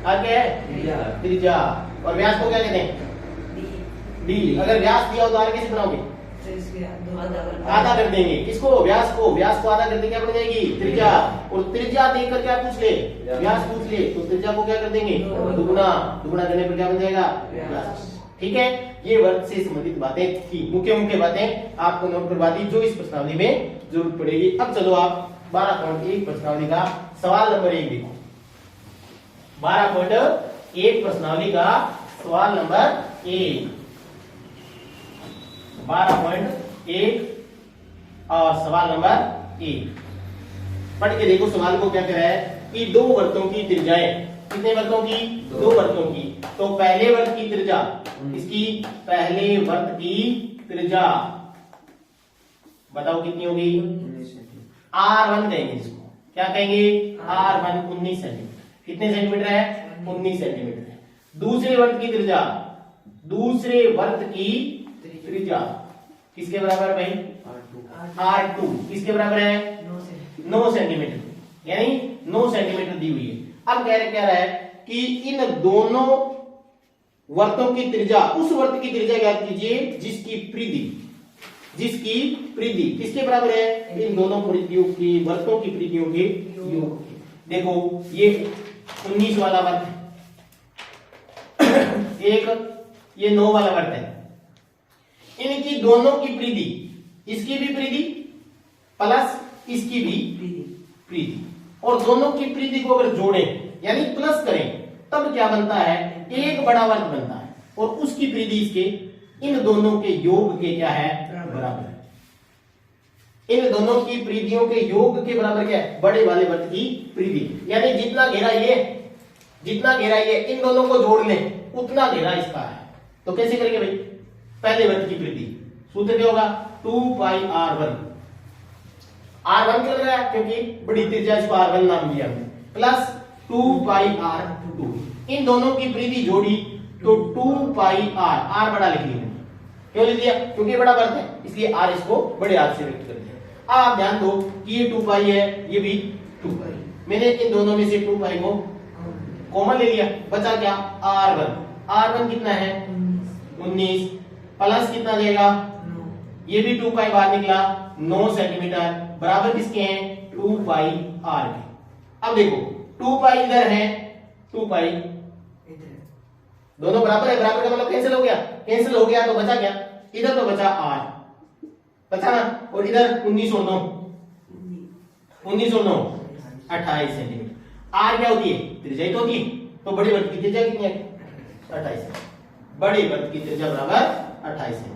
आर क्या है? त्रिज्या। और व्यास को क्या कहते हैं? डी। अगर व्यास दिया हो तो आर कैसे बनाओगे? आधा कर देंगे। किसको? व्यास को। व्यास को आधा कर देंगे, क्या बन जाएगी? त्रिज्या। और त्रिज्या देकर क्या पूछ ले? व्यास पूछ ले, तो त्रिज्या को क्या कर देंगे? दुगुना। दुगुना करने पर क्या बन जाएगा? व्यास। ठीक है, ये वर्ग से संबंधित बातें थी, मुख्य मुख्य बातें आपको नोट करवा दी जो इस प्रश्नावली में जरूरत पड़ेगी। अब चलो आप 12.1 प्रश्नावली का सवाल नंबर 1 देखो। 12.1 प्रश्नावली का सवाल नंबर 1। 12.1 और सवाल नंबर 1 पढ़ के देखो। सवाल को क्या कह रहा है कि दो वृत्तों की त्रिज्याएं, कितने वृत्तों की? दो वृत्तों की। तो पहले वृत्त की त्रिज्या, इसकी पहले वृत्त की त्रिज्या बताओ कितनी होगी? R1 कहेंगे इसको। क्या कहेंगे? R1 19 centimetre. कितने सेंटीमीटर है? 19 सेंटीमीटर है। दूसरे वृत्त की त्रिज्या, दूसरे वृत्त की त्रिज्या किसके बराबर है भाई? R2 किसके बराबर है? 9 सेंटीमीटर, यानी 9 सेंटीमीटर दी हुई है। अब कह रहा है कि इन दोनों वर्तों की त्रिज्या, उस वर्त की त्रिज्या ज्ञात कीजिए जिसकी परिधि किसके बराबर है? इन दोनों परिधियों की, वर्तों की परिधियों के योग के। देखो ये 19 वाला वर्त एक, ये 9 वाला वर्त है। इनकी दोनों की परिधि, इसकी भी परिधि प्लस इसकी भी परिधि, और दोनों की परिधि को अगर जोड़ें यानी प्लस करें तब क्या बनता है? एक बड़ा वर्ग बनता है। और उसकी परिधि इसके इन दोनों के योग के क्या है? बराबर है। इन दोनों की परिधियों के योग के बराबर क्या है? बड़े वाले वर्ग की परिधि। यानी जितना घेरा ये इन दोनों को जोड़ लें उतना घेरा इसका है। तो कैसे करेंगे भाई? पहले वर्ग की परिधि, सूत्र क्या होगा? 2 पाई R1। R1 क्यों लग रहा है? क्योंकि बड़ी त्रिज्या, इसको R1 नाम दिया हमने, प्लस 2 पाई R2। इन दोनों की परिधि जोड़ी तो 2 पाई R बड़ा लिख लिया। क्यों लिख दिया? क्योंकि बड़ा वर्ग है, इसलिए R इसको बड़े R से व्यक्त कर दिया। आप ध्यान दो कि ये 2 पाई है, ये भी 2 पाई। मैंने इन दोनों में से 2 पाई को कॉमन ले लिया, बचा क्या? R1 कितना है? 19 प्लस कितना जाएगा? ये भी 2 पाई बाहर निकला, 9 सेंटीमीटर, बराबर किसके हैं? 2 पाई R के। अब देखो 2 पाई इधर है, 2 पाई दोनों बराबर है। बराबर का मतलब कैंसिल हो गया, कैंसिल हो गया तो बचा क्या? इधर तो बचा R, बचा ना। और इधर 19 और 9 28 सेंटीमीटर। R क्या होती है? त्रिज्या तो होती है। तो बड़े वर्ग की त्रिज्या कितनी है? 28 है। बड़े वर्ग की त्रिज्या बराबर 28 है।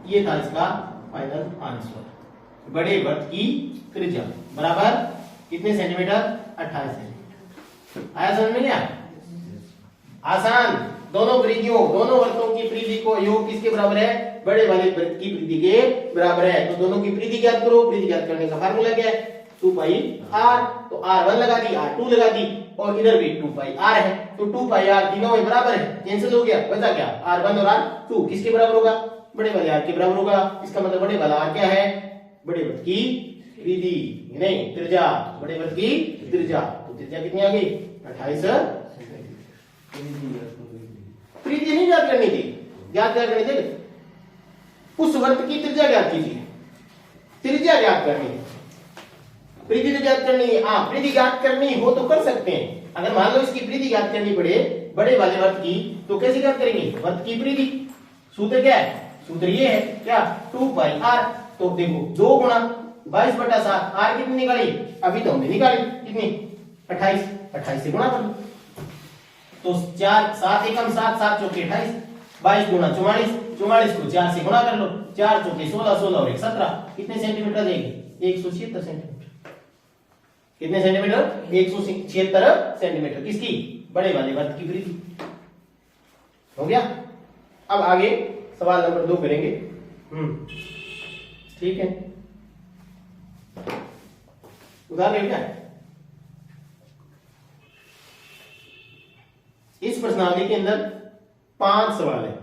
ये था इसका फाइनल आंसर। बड़े वर्ग की त्रिज्या बराबर कितने सेंटीमीटर? 28 सेंटीमीटर। आया समझ में? क्या आसान? दोनों परिधियों, दोनों वर्तों की परिधि को योग किसके बराबर है? बड़े वाले वृत्त की परिधि के बराबर है। तो दोनों की परिधि ज्ञात करो। परिधि ज्ञात करने का फार्मूला क्या है? 2 पाई R। तो R1 लगा दी, R2 लगा दी, और इधर भी 2 पाई R है। तो 2 पाई R तीनों में बराबर है, कैंसिल हो गया, बचा क्या? R1 और R2 किसके बराबर होगा? बड़े वाले R के बराबर होगा। इसका मतलब बड़े वाला R क्या है? बड़े वृत्त की परिधि, नहीं त्रिज्या, बड़े वृत्त की त्रिज्या। तो त्रिज्या कितनी आ गई? 28। परिधि नहीं ज्ञात करनी थी, ज्ञात क्या करनी थी? उस वृत्त की त्रिज्या ज्ञात कीजिए, त्रिज्या ज्ञात करनी है, परिधि तो ज्ञात करनी है। हाँ, परिधि ज्ञात करनी हो तो कर सकते हैं। अगर मान लो इसकी परिधि ज्ञात करनी पड़े बड़े वाले वृत्त की, तो कैसे ज्ञात करेंगे? वृत्त की परिधि। सूत्र क्या है? सूत्र ये है क्या? 2 पाई R। तो देखो 2 गुणा 22/7। R कितनी निकाली? अभी तो हमने निकाली, कितनी? 28। 28 से गुणा कर लो तो 4 7 एकम 7 7 चौके 28, 22 गुणा 44, 44 को 4 से गुणा कर लो, 4 चौके 16, 16 और 1 17। कितने सेंटीमीटर देगी? 176 सेंटीमीटर। कितने सेंटीमीटर? 176 सेंटीमीटर। किसकी? बड़े वाले वृत्त की परिधि। हो गया। अब आगे सवाल नंबर 2 करेंगे। ठीक है, उदाहरण क्या है? इस प्रश्नावली के अंदर 5 सवाल है।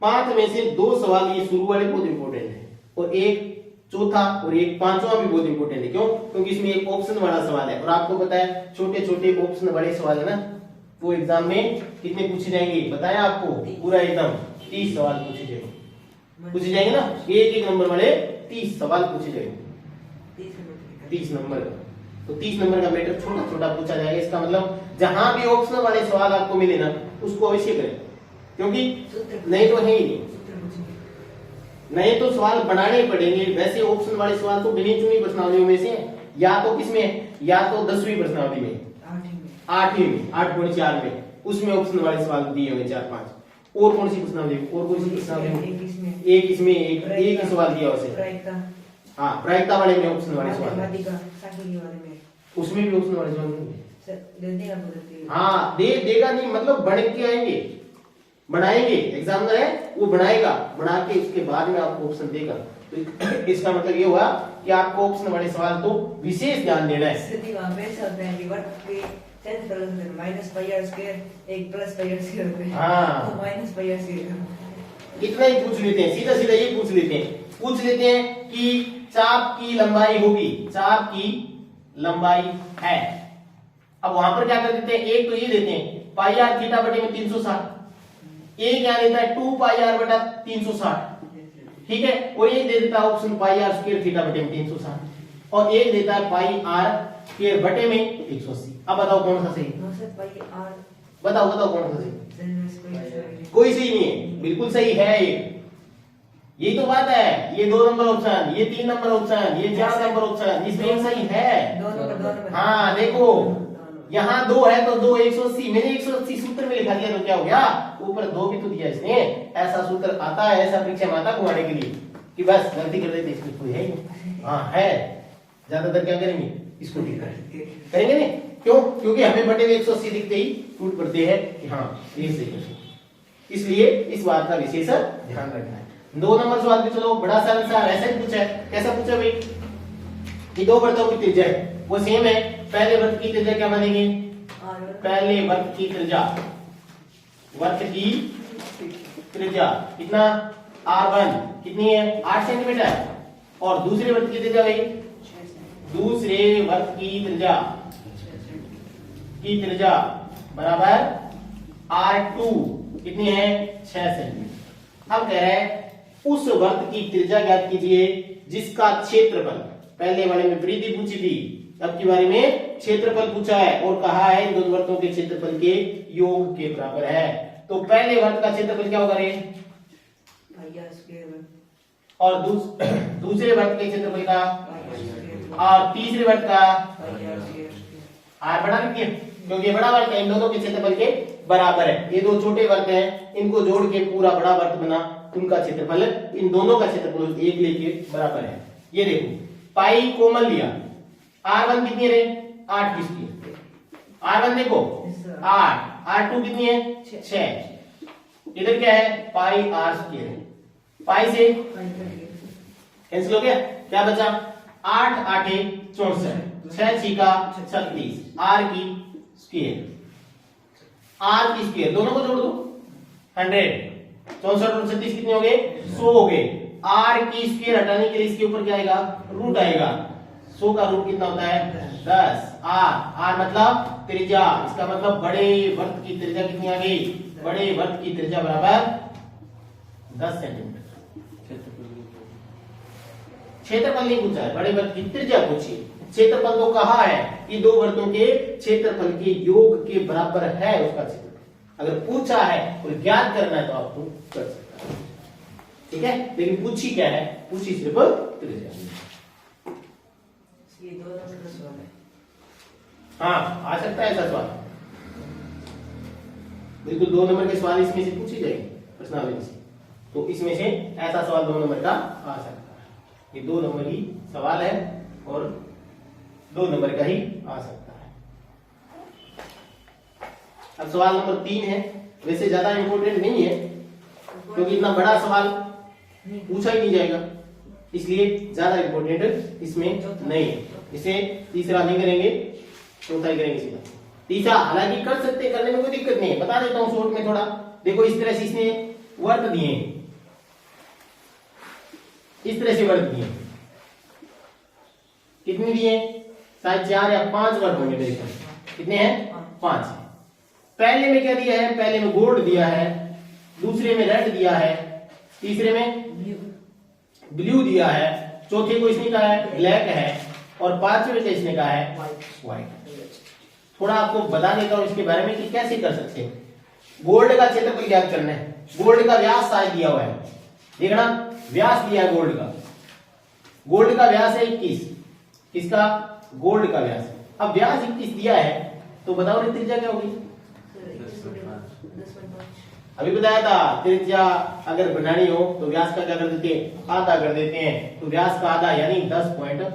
5 में से 2 सवाल ये शुरू वाले बहुत इंपॉर्टेंट है और एक चौथा और एक पांचवा भी बहुत इंपॉर्टेंट है। क्यों? क्योंकि इसमें एक ऑप्शन वाला सवाल है और आपको पता है छोटे छोटे ऑप्शन वाले सवाल है ना, वो एग्जाम में कितने पूछे जाएंगे बताया आपको? पूरा एकदम 30 सवाल पूछे जाएंगे ना, एक नंबर वाले 30 सवाल पूछे जाएंगे। 30 नंबर का, तो 30 नंबर का मैटर छोटा छोटा पूछा जाएगा। इसका मतलब जहां भी ऑप्शनल वाले सवाल आपको मिले ना, उसको अवश्य करें, क्योंकि नहीं तो है ही नहीं तो सवाल बनाने ही पड़ेंगे। वैसे ऑप्शन वाले सवाल तो गिनी चुनी प्रश्नावलियों में से या तो किसमें, या तो 10वीं प्रश्नावली में, 8वीं में, 8.4 में, उसमें ऑप्शन वाले सवाल दिए होंगे 4-5। और कौन सी प्रश्नावली, और कौन सी प्रश्नावली? एक इसमें एक ही सवाल दिया उसे। हाँ, प्रायिकता वाले में ऑप्शन वाले सवाल, उसमें भी ऑप्शन वाले सवाल नहीं। हाँ, देगा नहीं, मतलब बन के आएंगे, बनाएंगे। एग्जामिनर है वो बनाएगा, बना के उसके बाद में आपको ऑप्शन देगा। तो इसका मतलब ये हुआ कि आपको ऑप्शन वाले सवाल तो विशेष ध्यान देना है। हाँ, इतना ही पूछ लेते हैं, सीधा सीधा ये पूछ लेते हैं कि चाप की लंबाई होगी, चाप की लंबाई है। अब वहां पर क्या कर देते हैं, एक तो ये देते हैं पाई आर थीटा बटे में 360, एक क्या देता है 2 पाई आर बटा 360, ठीक है, और एक दे देता है option pi are square theta बटे में 360 और एक देता है पाई आर स्क्वायर बटे में 180। अब बताओ कौन सा सही? बताओ कौन सा सही? कोई सही नहीं है, बिल्कुल सही है यही तो बात है। ये 2 नंबर ऑप्शन, ये 3 नंबर ऑप्शन, ये 4 नंबर ऑप्शन, इसमें एक सही है। हाँ देखो, यहाँ 2 है तो 2 180, मैंने 180 सूत्र में लिखा दिया तो क्या हो गया, ऊपर 2 भी तो दिया इसने। ऐसा सूत्र आता है, ऐसा परीक्षा में आता घुमाने के लिए कि बस गलती कर देते, इसमें कोई है ही। हाँ है, ज्यादातर क्या करेंगे, इसको ठीक करेंगे नहीं। क्यों? क्योंकि हमें बटे में 180 दिखते ही टूट पड़ते हैं कि हाँ ये सही, इसलिए इस बात का विशेष ध्यान रखना है। 2 नंबर सवाल भी चलो बड़ा सा ऐसा ही पूछा है। कैसा पूछा भाई कि 2 वृत्तों की त्रिज्या है, वो सेम है। पहले वृत्त की त्रिज्या क्या मानेंगे? पहले वृत्त की त्रिज्या, कितना? R1 कितनी है? 8 सेंटीमीटर। और दूसरे वृत्त की त्रिज्या भाई, दूसरे वृत्त की त्रिज्या बराबर R2 कितनी है? 6 सेंटीमीटर। अब कह रहे हैं उस वृत्त की त्रिज्या ज्ञात कीजिए जिसका क्षेत्रफल, पहले वाले में परिधि पूछी थी, अब की बारे में क्षेत्रफल पूछा है और कहा है इन दोनों वृत्तों के क्षेत्रफल के योग के बराबर है। तो पहले वृत्त का क्षेत्रफल क्या होगा रे? और दूसरे वृत्त के क्षेत्रफल का, और तीसरे वृत्त का आर बड़ा लिखिए, क्योंकि बड़ा वृत्त इन दोनों के क्षेत्रफल के बराबर है। ये 2 छोटे वृत्त हैं, इनको जोड़ के पूरा बड़ा वृत्त बना, उनका क्षेत्रफल इन दोनों का क्षेत्रफल 1 लेके बराबर है। ये देखो पाई कॉमन लिया, R1 कितनी है? 8 किसकी? R1 देखो 8, R2 कितनी है? 6। इधर क्या है? पाई आर स्क्वायर है, पाई से कैंसिल हो गया, क्या बचा? 8 8 64, 6 6 का 36, R की स्क्वायर, R की स्क्वायर दोनों को जोड़ दो 100, 64 और 36 कितने हो गए? 100 हो गए। R की स्क्वायर हटाने के लिए इसके ऊपर क्या आएगा? रूट आएगा। 100 का रूट कितना होता है? 10। R मतलब त्रिज्या, इसका मतलब बड़े वृत्त की त्रिज्या कितनी आ गई? बड़े वृत्त की त्रिज्या बराबर 10 सेंटीमीटर। क्षेत्रफल नहीं पूछा है, बड़े वृत्त की त्रिज्या पूछी। क्षेत्रफल तो कहा है कि 2 वृत्तों के क्षेत्रफल के योग के बराबर है उसका क्षेत्रफल। अगर पूछा है और ज्ञात करना है तो आपको कर सकते हैं, ठीक है। लेकिन पूछी क्या है? पूछी सिर्फ त्रिज्या। ये 2 नंबर सवाल है। हाँ आ सकता है ऐसा सवाल, बिल्कुल 2 नंबर के सवाल इसमें से पूछे जाएंगे प्रश्नावली से, तो इसमें से ऐसा सवाल 2 नंबर का आ सकता है। ये 2 नंबर ही सवाल है और 2 नंबर का ही आ सकता है। अब सवाल नंबर 3 है वैसे ज्यादा इंपॉर्टेंट नहीं है क्योंकि इतना बड़ा सवाल पूछा ही नहीं जाएगा, इसलिए ज्यादा इंपॉर्टेंट इसमें नहीं है। इसे तीसरा नहीं करेंगे, चौथा ही करेंगे सीधा। तीसरा हालांकि कर सकते, करने में कोई दिक्कत नहीं है, बता देता हूं शॉर्ट में थोड़ा। देखो इस तरह से इसने वर्ग दिए हैं, इस तरह से वर्ग दिए, कितने दिए? शायद 4 या 5 वर्ग होंगे मेरे ख्याल। कितने हैं? 5। पहले में क्या दिया है? पहले में गोल्ड दिया है, दूसरे में रेड दिया है, तीसरे में ब्लू दिया है, चौथे को इसने कहा है ब्लैक है, और पांचवे को इसने कहा है व्हाइट। थोड़ा आपको बता देता हूं इसके बारे में कि कैसे कर सकते हैं। गोल्ड का क्षेत्रफल ज्ञात करना है, गोल्ड का व्यास शायद दिया हुआ है, देखना व्यास दिया है गोल्ड का। गोल्ड का व्यास है 21, किसका? गोल्ड का व्यास। अब व्यास 21 दिया है तो बताओ त्रिज्या क्या होगी? 10.5। अभी बताया था त्रिज्या अगर बनानी हो तो व्यास का क्या कर देते हैं? आधा कर देते हैं, तो व्यास का आधा यानी 10.5।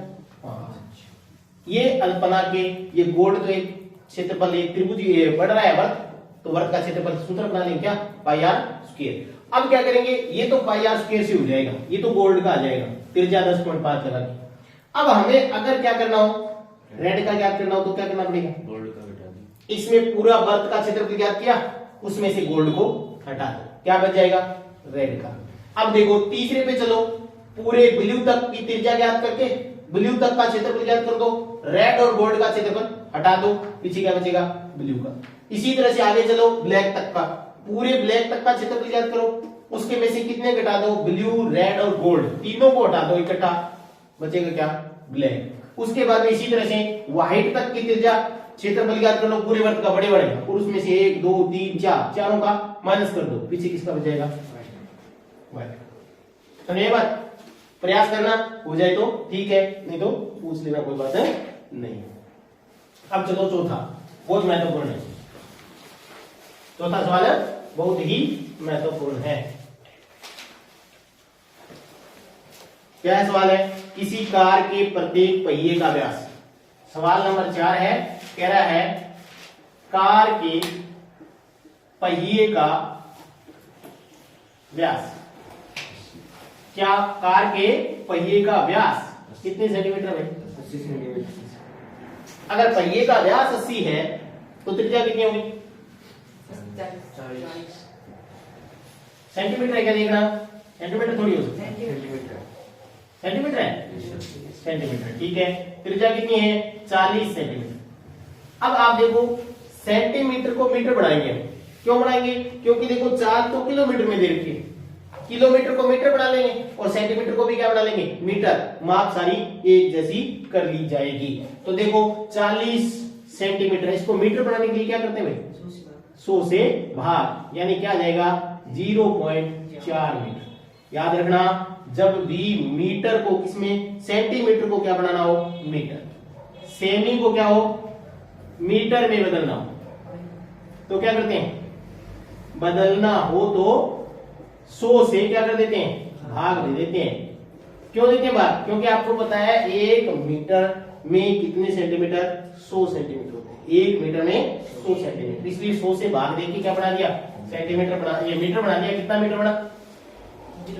ये अल्पना के, ये गोल्ड तो एक क्षेत्रफल, एक त्रिभुज बढ़ रहा है वर्ग, तो वर्ग का क्षेत्रफल सूत्र बना लेंगे क्या? पाई आर स्क्वायर। अब क्या करेंगे? ये तो पाई आर स्क्वायर से हो जाएगा, ये तो गोल्ड का आ जाएगा, त्रिज्या 10.5 लगा के। अब हमें अगर क्या करना हो, रेड का ज्ञात करना हो तो क्या करना पड़ेगा? गोल्ड का घटा दो। इसमें पूरा वर्ग का क्षेत्रफल ज्ञात किया, उसमें से गोल्ड को हटा दो, क्या बच जाएगा? रेड का। अब देखो तीसरे पे चलो, पूरे ब्लू तक की त्रिज्या ज्ञात करके ब्लू तक का क्षेत्रफल ज्ञात कर दो, रेड और गोल्ड का क्षेत्रफल हटा दो, पीछे क्या बचेगा? ब्लू का। इसी तरह से आगे चलो ब्लैक तक का, पूरे ब्लैक तक का क्षेत्रफल ज्ञात करो, उसके में से कितने घटा दो? ब्लू, रेड और गोल्ड, तीनों को हटा दो इकट्ठा, बचेगा क्या? ब्लैक। उसके बाद में इसी तरह से व्हाइट तक की त्रिज्या क्षेत्रफल ज्ञात कर लो पूरे वर्ग का, बड़े बड़े, और उसमें से 1 2 3 4 चारों का माइनस कर दो, पीछे किसका बच जाएगा? व्हाइट। समझे बात? प्रयास करना, हो जाए तो ठीक है, नहीं तो पूछ लेना, कोई बात नहीं। अब चलो चौथा, बहुत महत्वपूर्ण है। चौथा सवाल है, बहुत ही महत्वपूर्ण है। क्या है सवाल? है किसी कार के प्रत्येक पहिए का व्यास। सवाल नंबर 4 है, कह रहा है कार के पहिए का व्यास। क्या कार के पहिए का व्यास कितने सेंटीमीटर है? 80 सेंटीमीटर। अगर पहिए का व्यास 80 है तो त्रिज्या कितनी होगी? 40। सेंटीमीटर है क्या? देखना, सेंटीमीटर थोड़ी हो सकती है, सेंटीमीटर। सेंटीमीटर है, सेंटीमीटर। ठीक है, त्रिज्या कितनी है? 40 सेंटीमीटर। अब आप देखो सेंटीमीटर को मीटर बनाएंगे, क्यों बनाएंगे? क्योंकि देखो 4 तो किलोमीटर में दे रखी है, किलोमीटर को मीटर बना लेंगे और सेंटीमीटर को भी क्या बना लेंगे? मीटर। माप सारी एक जैसी कर ली जाएगी। तो देखो 40 सेंटीमीटर, इसको मीटर बनाने के लिए क्या करते हैं भाई? 100 से भाग, यानी क्या आ जाएगा? 0.4 मीटर। याद रखना, जब भी मीटर को किसमें, सेंटीमीटर को क्या बनाना हो? मीटर। सेमी को क्या हो? मीटर में बदलना हो तो क्या करते हैं? बदलना हो तो 100 से क्या कर देते हैं? भाग दे देते हैं। क्यों देते हैं भाग? क्योंकि आपको पता है 1 मीटर में कितने सेंटीमीटर? 100 सेंटीमीटर होते हैं। 1 मीटर में 100 सेंटीमीटर, इसलिए 100 से भाग देके क्या बना दिया? सेंटीमीटर बना, ये मीटर बना दिया। कितना मीटर बना?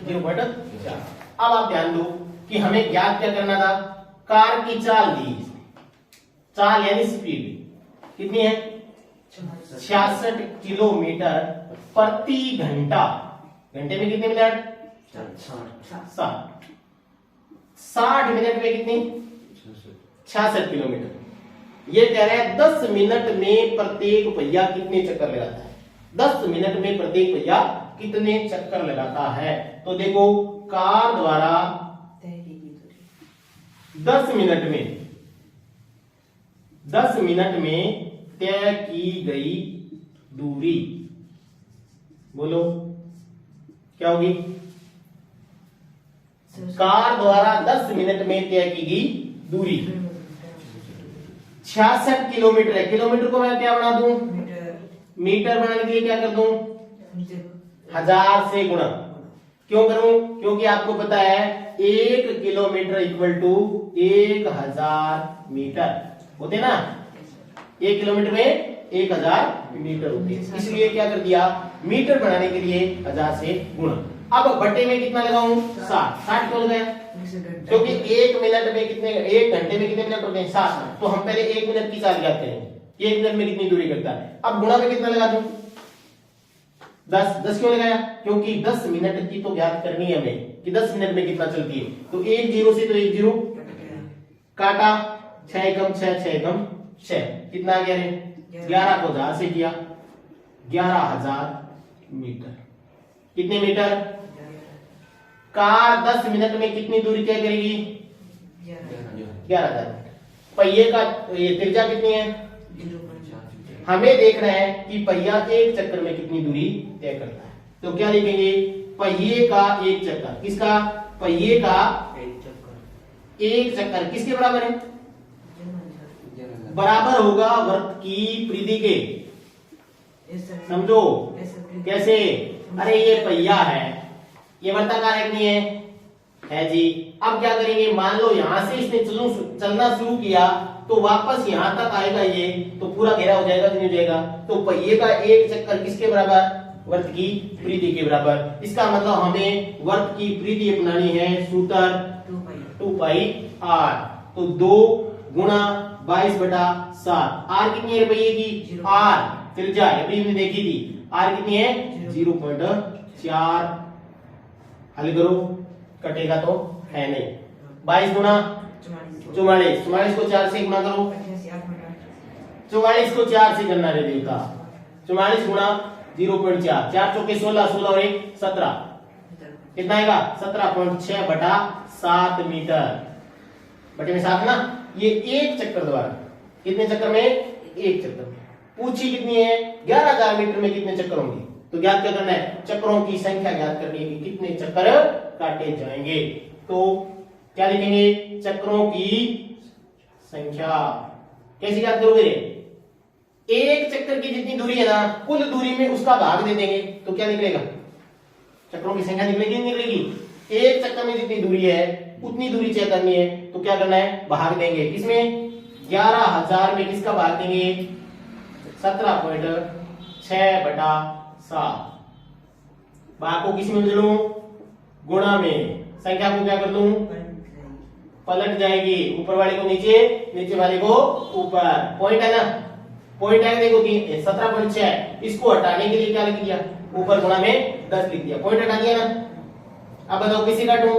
0.4। अब आप ध्यान दो कि हमें ज्ञात क्या करना था? कार की चाल दी, चाल यानी स्पीड कितनी है? 66 किलोमीटर प्रति घंटा। घंटे में कितने मिनट? 60। 60 मिनट में कितनी? 66 किलोमीटर। ये कह रहा है 10 मिनट में प्रत्येक पहिया कितने चक्कर लगाता है? 10 मिनट में प्रत्येक पहिया कितने चक्कर लगाता है? तो देखो कार द्वारा 10 मिनट में तय की गई दूरी, बोलो क्या होगी? कार द्वारा 10 मिनट में तय की गई दूरी 66 किलोमीटर है। किलोमीटर को मैं क्या बना दूं? मीटर बनाने के लिए क्या कर दूं? 1000 से गुणा। क्यों करूं? क्योंकि आपको पता है 1 किलोमीटर इक्वल टू 1000 मीटर होते ना। 1 किलोमीटर में 1000 मीटर होते हैं, इसलिए क्या कर दिया, मीटर बनाने के लिए 1000 से गुणा। अब बट्टे में कितना लगाऊं, 60 क्यों लगाया, क्योंकि 1 मिनट में कितने, 1 घंटे में कितने मिनट होते हैं, 60। तो हम पहले 1 मिनट की चाल लगाते हैं, 1 मिनट में कितनी दूरी करता है। अब गुणा में कितना लगा दूं, 10 क्यों लगाया, क्योंकि 10 मिनट की तो ज्ञात करनी है हमें कि 10 मिनट में कितना चलती है। तो 1 0 से तो 1 0 काटा, 6 एकम 6 6 एकम 6, कितना आ गया रे, 11 को 1000 से किया, 11000 मीटर। कितने मीटर, कार 10 मिनट में कितनी दूरी तय करेगी, 11000 मीटर। पहिए का ये त्रिज्या कितनी है, हमें देखना है कि पहिया एक चक्कर में कितनी दूरी तय करता है। तो क्या लिखेंगे, पहिए का एक चक्कर, किसका, पहिए का एक चक्कर किसके बराबर है, बराबर होगा वृत्त की परिधि के। समझो कैसे, अरे ये पहिया है, ये वृत्ताकार है कि नहीं है जी। अब क्या करेंगे, मान लो यहां से इसने चलना शुरू किया तो वापस यहां तक आएगा ये, तो पूरा घेरा हो जाएगा कि नहीं हो जाएगा। तो पहिए का एक चक्कर किसके बराबर, वृत्त की परिधि के बराबर। इसका मतलब हमें वृत्त की परिधि अपनानी है, सूत्र 2 पाई r। तो 2 गुणा 22/7, r कितनी है पहिए की, r त्रिज्या अभी हमने देखी थी, r कितनी है 0.4। हल करो, कटेगा तो है नहीं, 22 गुणा 44, 44 को 4 से गुणा करो, 44 को 4 से करना रे देवता, 44 गुणा 0.4, 4 चौके 16, 16 और 1 17, कितना आएगा 17.6/7 मीटर। बटे में 7 ना, ये एक चक्कर द्वारा, कितने चक्कर में, एक चक्कर में। पूछी कितनी है, 11000 मीटर में कितने चक्कर होंगे। तो ज्ञात क्या करना है, चक्रों की संख्या ज्ञात करनी है कि कितने चक्कर काटे जाएंगे। तो क्या लिखेंगे, चक्रों की संख्या। कैसे ज्ञात करोगे, एक चक्कर की जितनी दूरी है ना, कुल दूरी में उसका भाग दे देंगे तो क्या निकलेगा, चक्रों की संख्या निकलेगी नहीं निकलेगी। एक चक्कर में जितनी दूरी है उतनी दूरी तय करनी है, तो क्या करना है, भाग देंगे किसमें, 11000 में किसका भाग देंगे, 17.6/7। भाग को किस में बदलूं, गुणा में, संख्या को क्या कर दूं, पलट जाएगी, ऊपर वाले को नीचे, नीचे वाले को ऊपर। पॉइंट है ना, पॉइंट है देखो 17.6, इसको हटाने के लिए क्या लिख दिया, ऊपर गुणा में 10 लिख दिया, पॉइंट हटा दिया ना। अब बताओ किसे काटूं,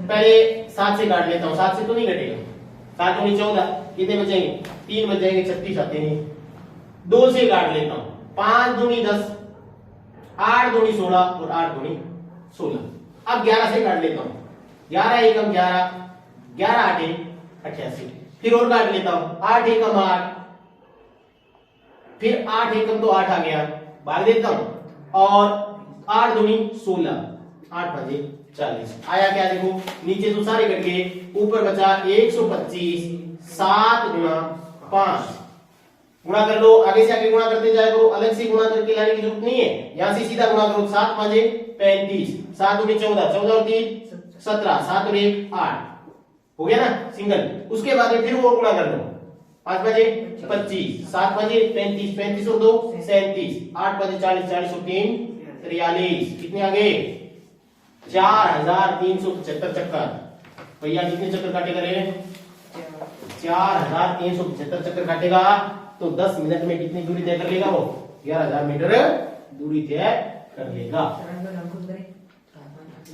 पहले 7 से काट लेता हूं, 7 से तो नहीं कटेगा, 7 दूनी 14, कितने बचेंगे, 3 बच जाएंगे, 36 आते नहीं। 2 से काट लेता हूं, 5 दूनी 10, 8 दूनी 16 और 8 दूनी 16। अब 11 से काट लेता हूं, 11 एकम 11, 11 8 88। फिर और काट लेता हूं, 8 एकम 8, फिर 8 एकम तो 8 आ गया, भाग देता हूं, और 8 दूनी 16, 8 5 40 आया क्या, देखो नीचे तो सारे कट गए, ऊपर बचा 125, 7 गुणा 5। गुणा कर लो, आगे से आगे गुणा करते जाए करो, अलग से गुणा करके लाने की जरूरत नहीं है, यहां से सीधा गुणा करो, 7 5 35, 7 दूनी 14, 14 और 3 17, 7 और 1 8, हो गया ना सिंगल। उसके बाद में फिर वो गुणा कर लो, 5 बजे 25, 7 बजे 35, 35 और 2 37, 8 बजे 40, 40 और 3 43, कितने आ गए, 4375 चक्कर। भैया कितने चक्कर काटेगा रे, 4375 चक्कर काटेगा, तो 10 मिनट में कितनी दूरी तय कर लेगा वो, 11000 मीटर दूरी तय कर लेगा।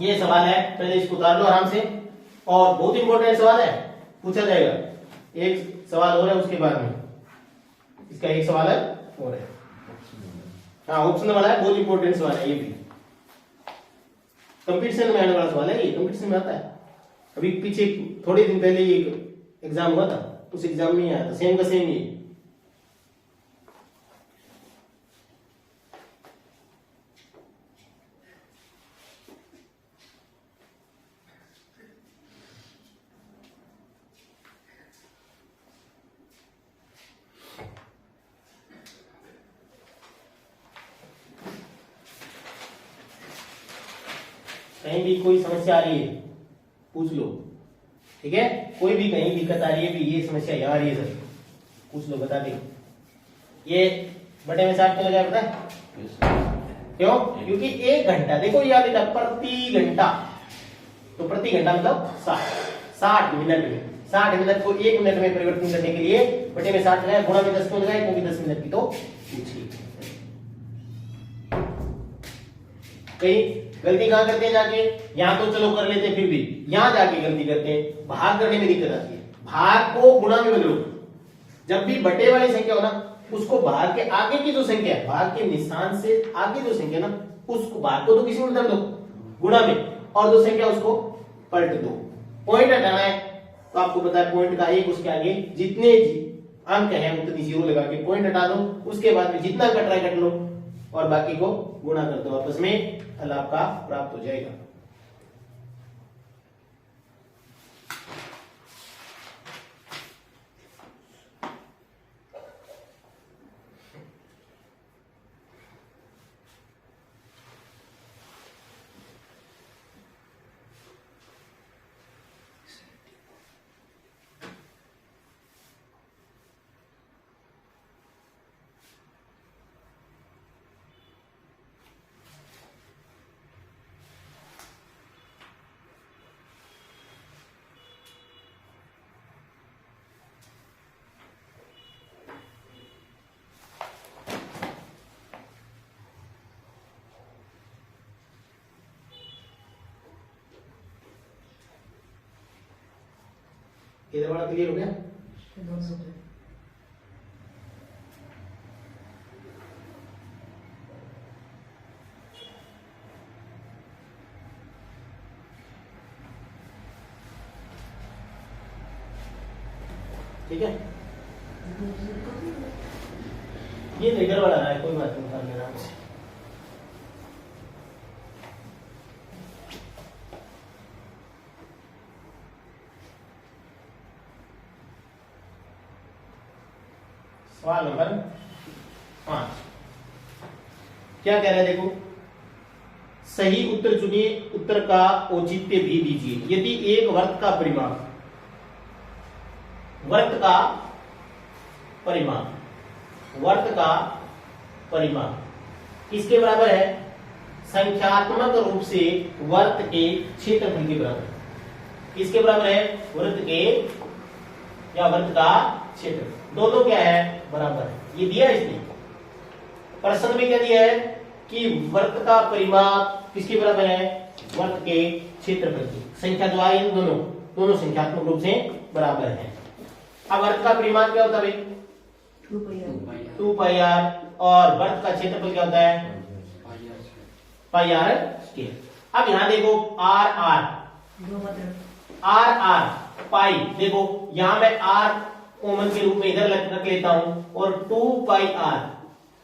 ये सवाल है, पहले इसको उतार लो आराम से, और बहुत इंपॉर्टेंट सवाल है, पूछा जाएगा। एक सवाल और है उसके बाद में, इसका एक सवाल है और है, हाँ ऑप्शन वाला है, बहुत इंपॉर्टेंट सवाल है ये भी, कंपटीशन में आने वाला सवाल है, ये कंपटीशन में आता है। अभी पीछे थोड़े दिन पहले ये एग्जाम हुआ था, उस एग्जाम में आया था, सेम का सेम ये। कहीं भी कोई समस्या आ रही है पूछ लो, ठीक है, कोई भी कहीं दिक्कत आ रही है भी, ये समस्या यहाँ आ रही है सर, पूछ लो, बता दे। ये बटे में 60 क्यों लगाया पता है? क्यों? क्योंकि 1 घंटा, देखो याद लिखा प्रति घंटा, तो प्रति घंटा मतलब 60 मिनट में, 60 मिनट को 1 मिनट में परिवर्तन करने के लिए बटे में 60 लगाया, गुणा में 10 क्यों लगाया? क्योंकि 10 मिनट की तो पूछी। कहीं गलती कहां करते हैं जाके? यहां तो चलो कर लेते, फिर भी यहां जाके गलती करते हैं, भाग करने में दिक्कत आती है। भाग को गुणा में बदलो, जब भी बटे वाली संख्या हो ना, उसको भाग के आगे की जो संख्या है, भाग के निशान से आगे जो संख्या ना, उसको भाग को तो किसी में बदल दो गुणा में, और जो संख्या उसको पलट दो। पॉइंट हटाना है तो आपको पता है पॉइंट का एक उसके आगे जितने अंक हैं उतनी जीरो लगा के पॉइंट हटा दो, उसके बाद में जितना कट रहा है कट लो और बाकी को गुणा कर दो आपस में, फल आपका प्राप्त हो जाएगा। इधर वाला क्लियर हो गया? ठीक है, ये इधर वाला है, कोई बात नहीं, कर लेना मुझे। सवाल नंबर 5 क्या कह रहा है? देखो, सही उत्तर चुनिए, उत्तर का औचित्य भी दीजिए। यदि एक वर्त का परिमाप, वर्त का परिमाप किसके बराबर है? संख्यात्मक रूप से वर्त के क्षेत्रफल के बराबर। किसके बराबर है? वृत्त के या वर्त का क्षेत्र, दोनों क्या है? बराबर है। ये दिया इसने प्रश्न में, क्या दिया है कि वर्त का परिमाप किसके बराबर है? वर्त के क्षेत्रफल की। संख्या जो आई दोनों संख्यात्मक रूप से बराबर है। अब वर्त का परिमाप क्या होता है भाई? 2 पाई आर, और वर्त का क्षेत्रफल क्या होता है? Pi are square. अब यहां देखो आर पाई, देखो यहां मैं आर कॉमन के रूप में इधर रख लेता हूं, और 2 पाई आर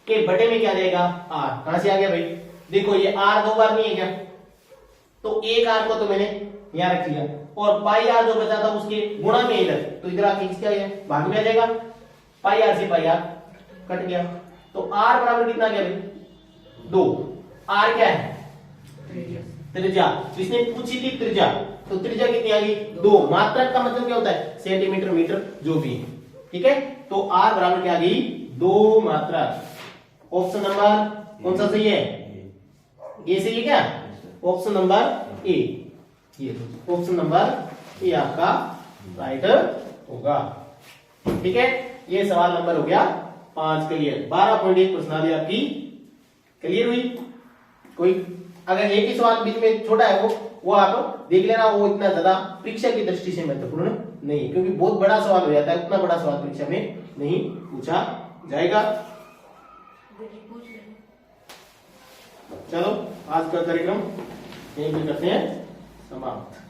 के बटे में क्या जाएगा? आर। कहां से आ गया भाई? देखो ये आर 2 बार नहीं है क्या? तो एक आर को तो मैंने यहां रख लिया, और पाई आर जो बचा था उसके गुणा में इधर, तो इधर आके क्या है? भाग में आ जाएगा, पाई आर से पाई आर कट गया, तो आर बराबर कितना गया भाई? 2। आर क्या है? त्रिज्या। तो इसने पूछी थी त्रिज्या, तो त्रिज्या कितनी आ गई? 2। मात्रक का मतलब क्या होता है? सेंटीमीटर, मीटर, जो भी है। ठीक है, तो आर बराबर क्या आ गई? 2 मात्रक। ऑप्शन नंबर कौन सा सही है? ये सही है क्या? ऑप्शन नंबर ए, ये ऑप्शन नंबर ए आपका राइट होगा। ठीक है, ये सवाल नंबर हो गया 5 क्लियर। 12.1 प्रश्नावली आपकी क्लियर हुई। कोई अगर एक ही सवाल बीच में छोटा है वो आप देख लेना, वो इतना ज्यादा परीक्षा की दृष्टि से महत्वपूर्ण नहीं है, क्योंकि बहुत बड़ा सवाल हो जाता है, उतना बड़ा सवाल परीक्षा में नहीं पूछा जाएगा। चलो आज का कार्यक्रम यहीं पे करते हैं समाप्त।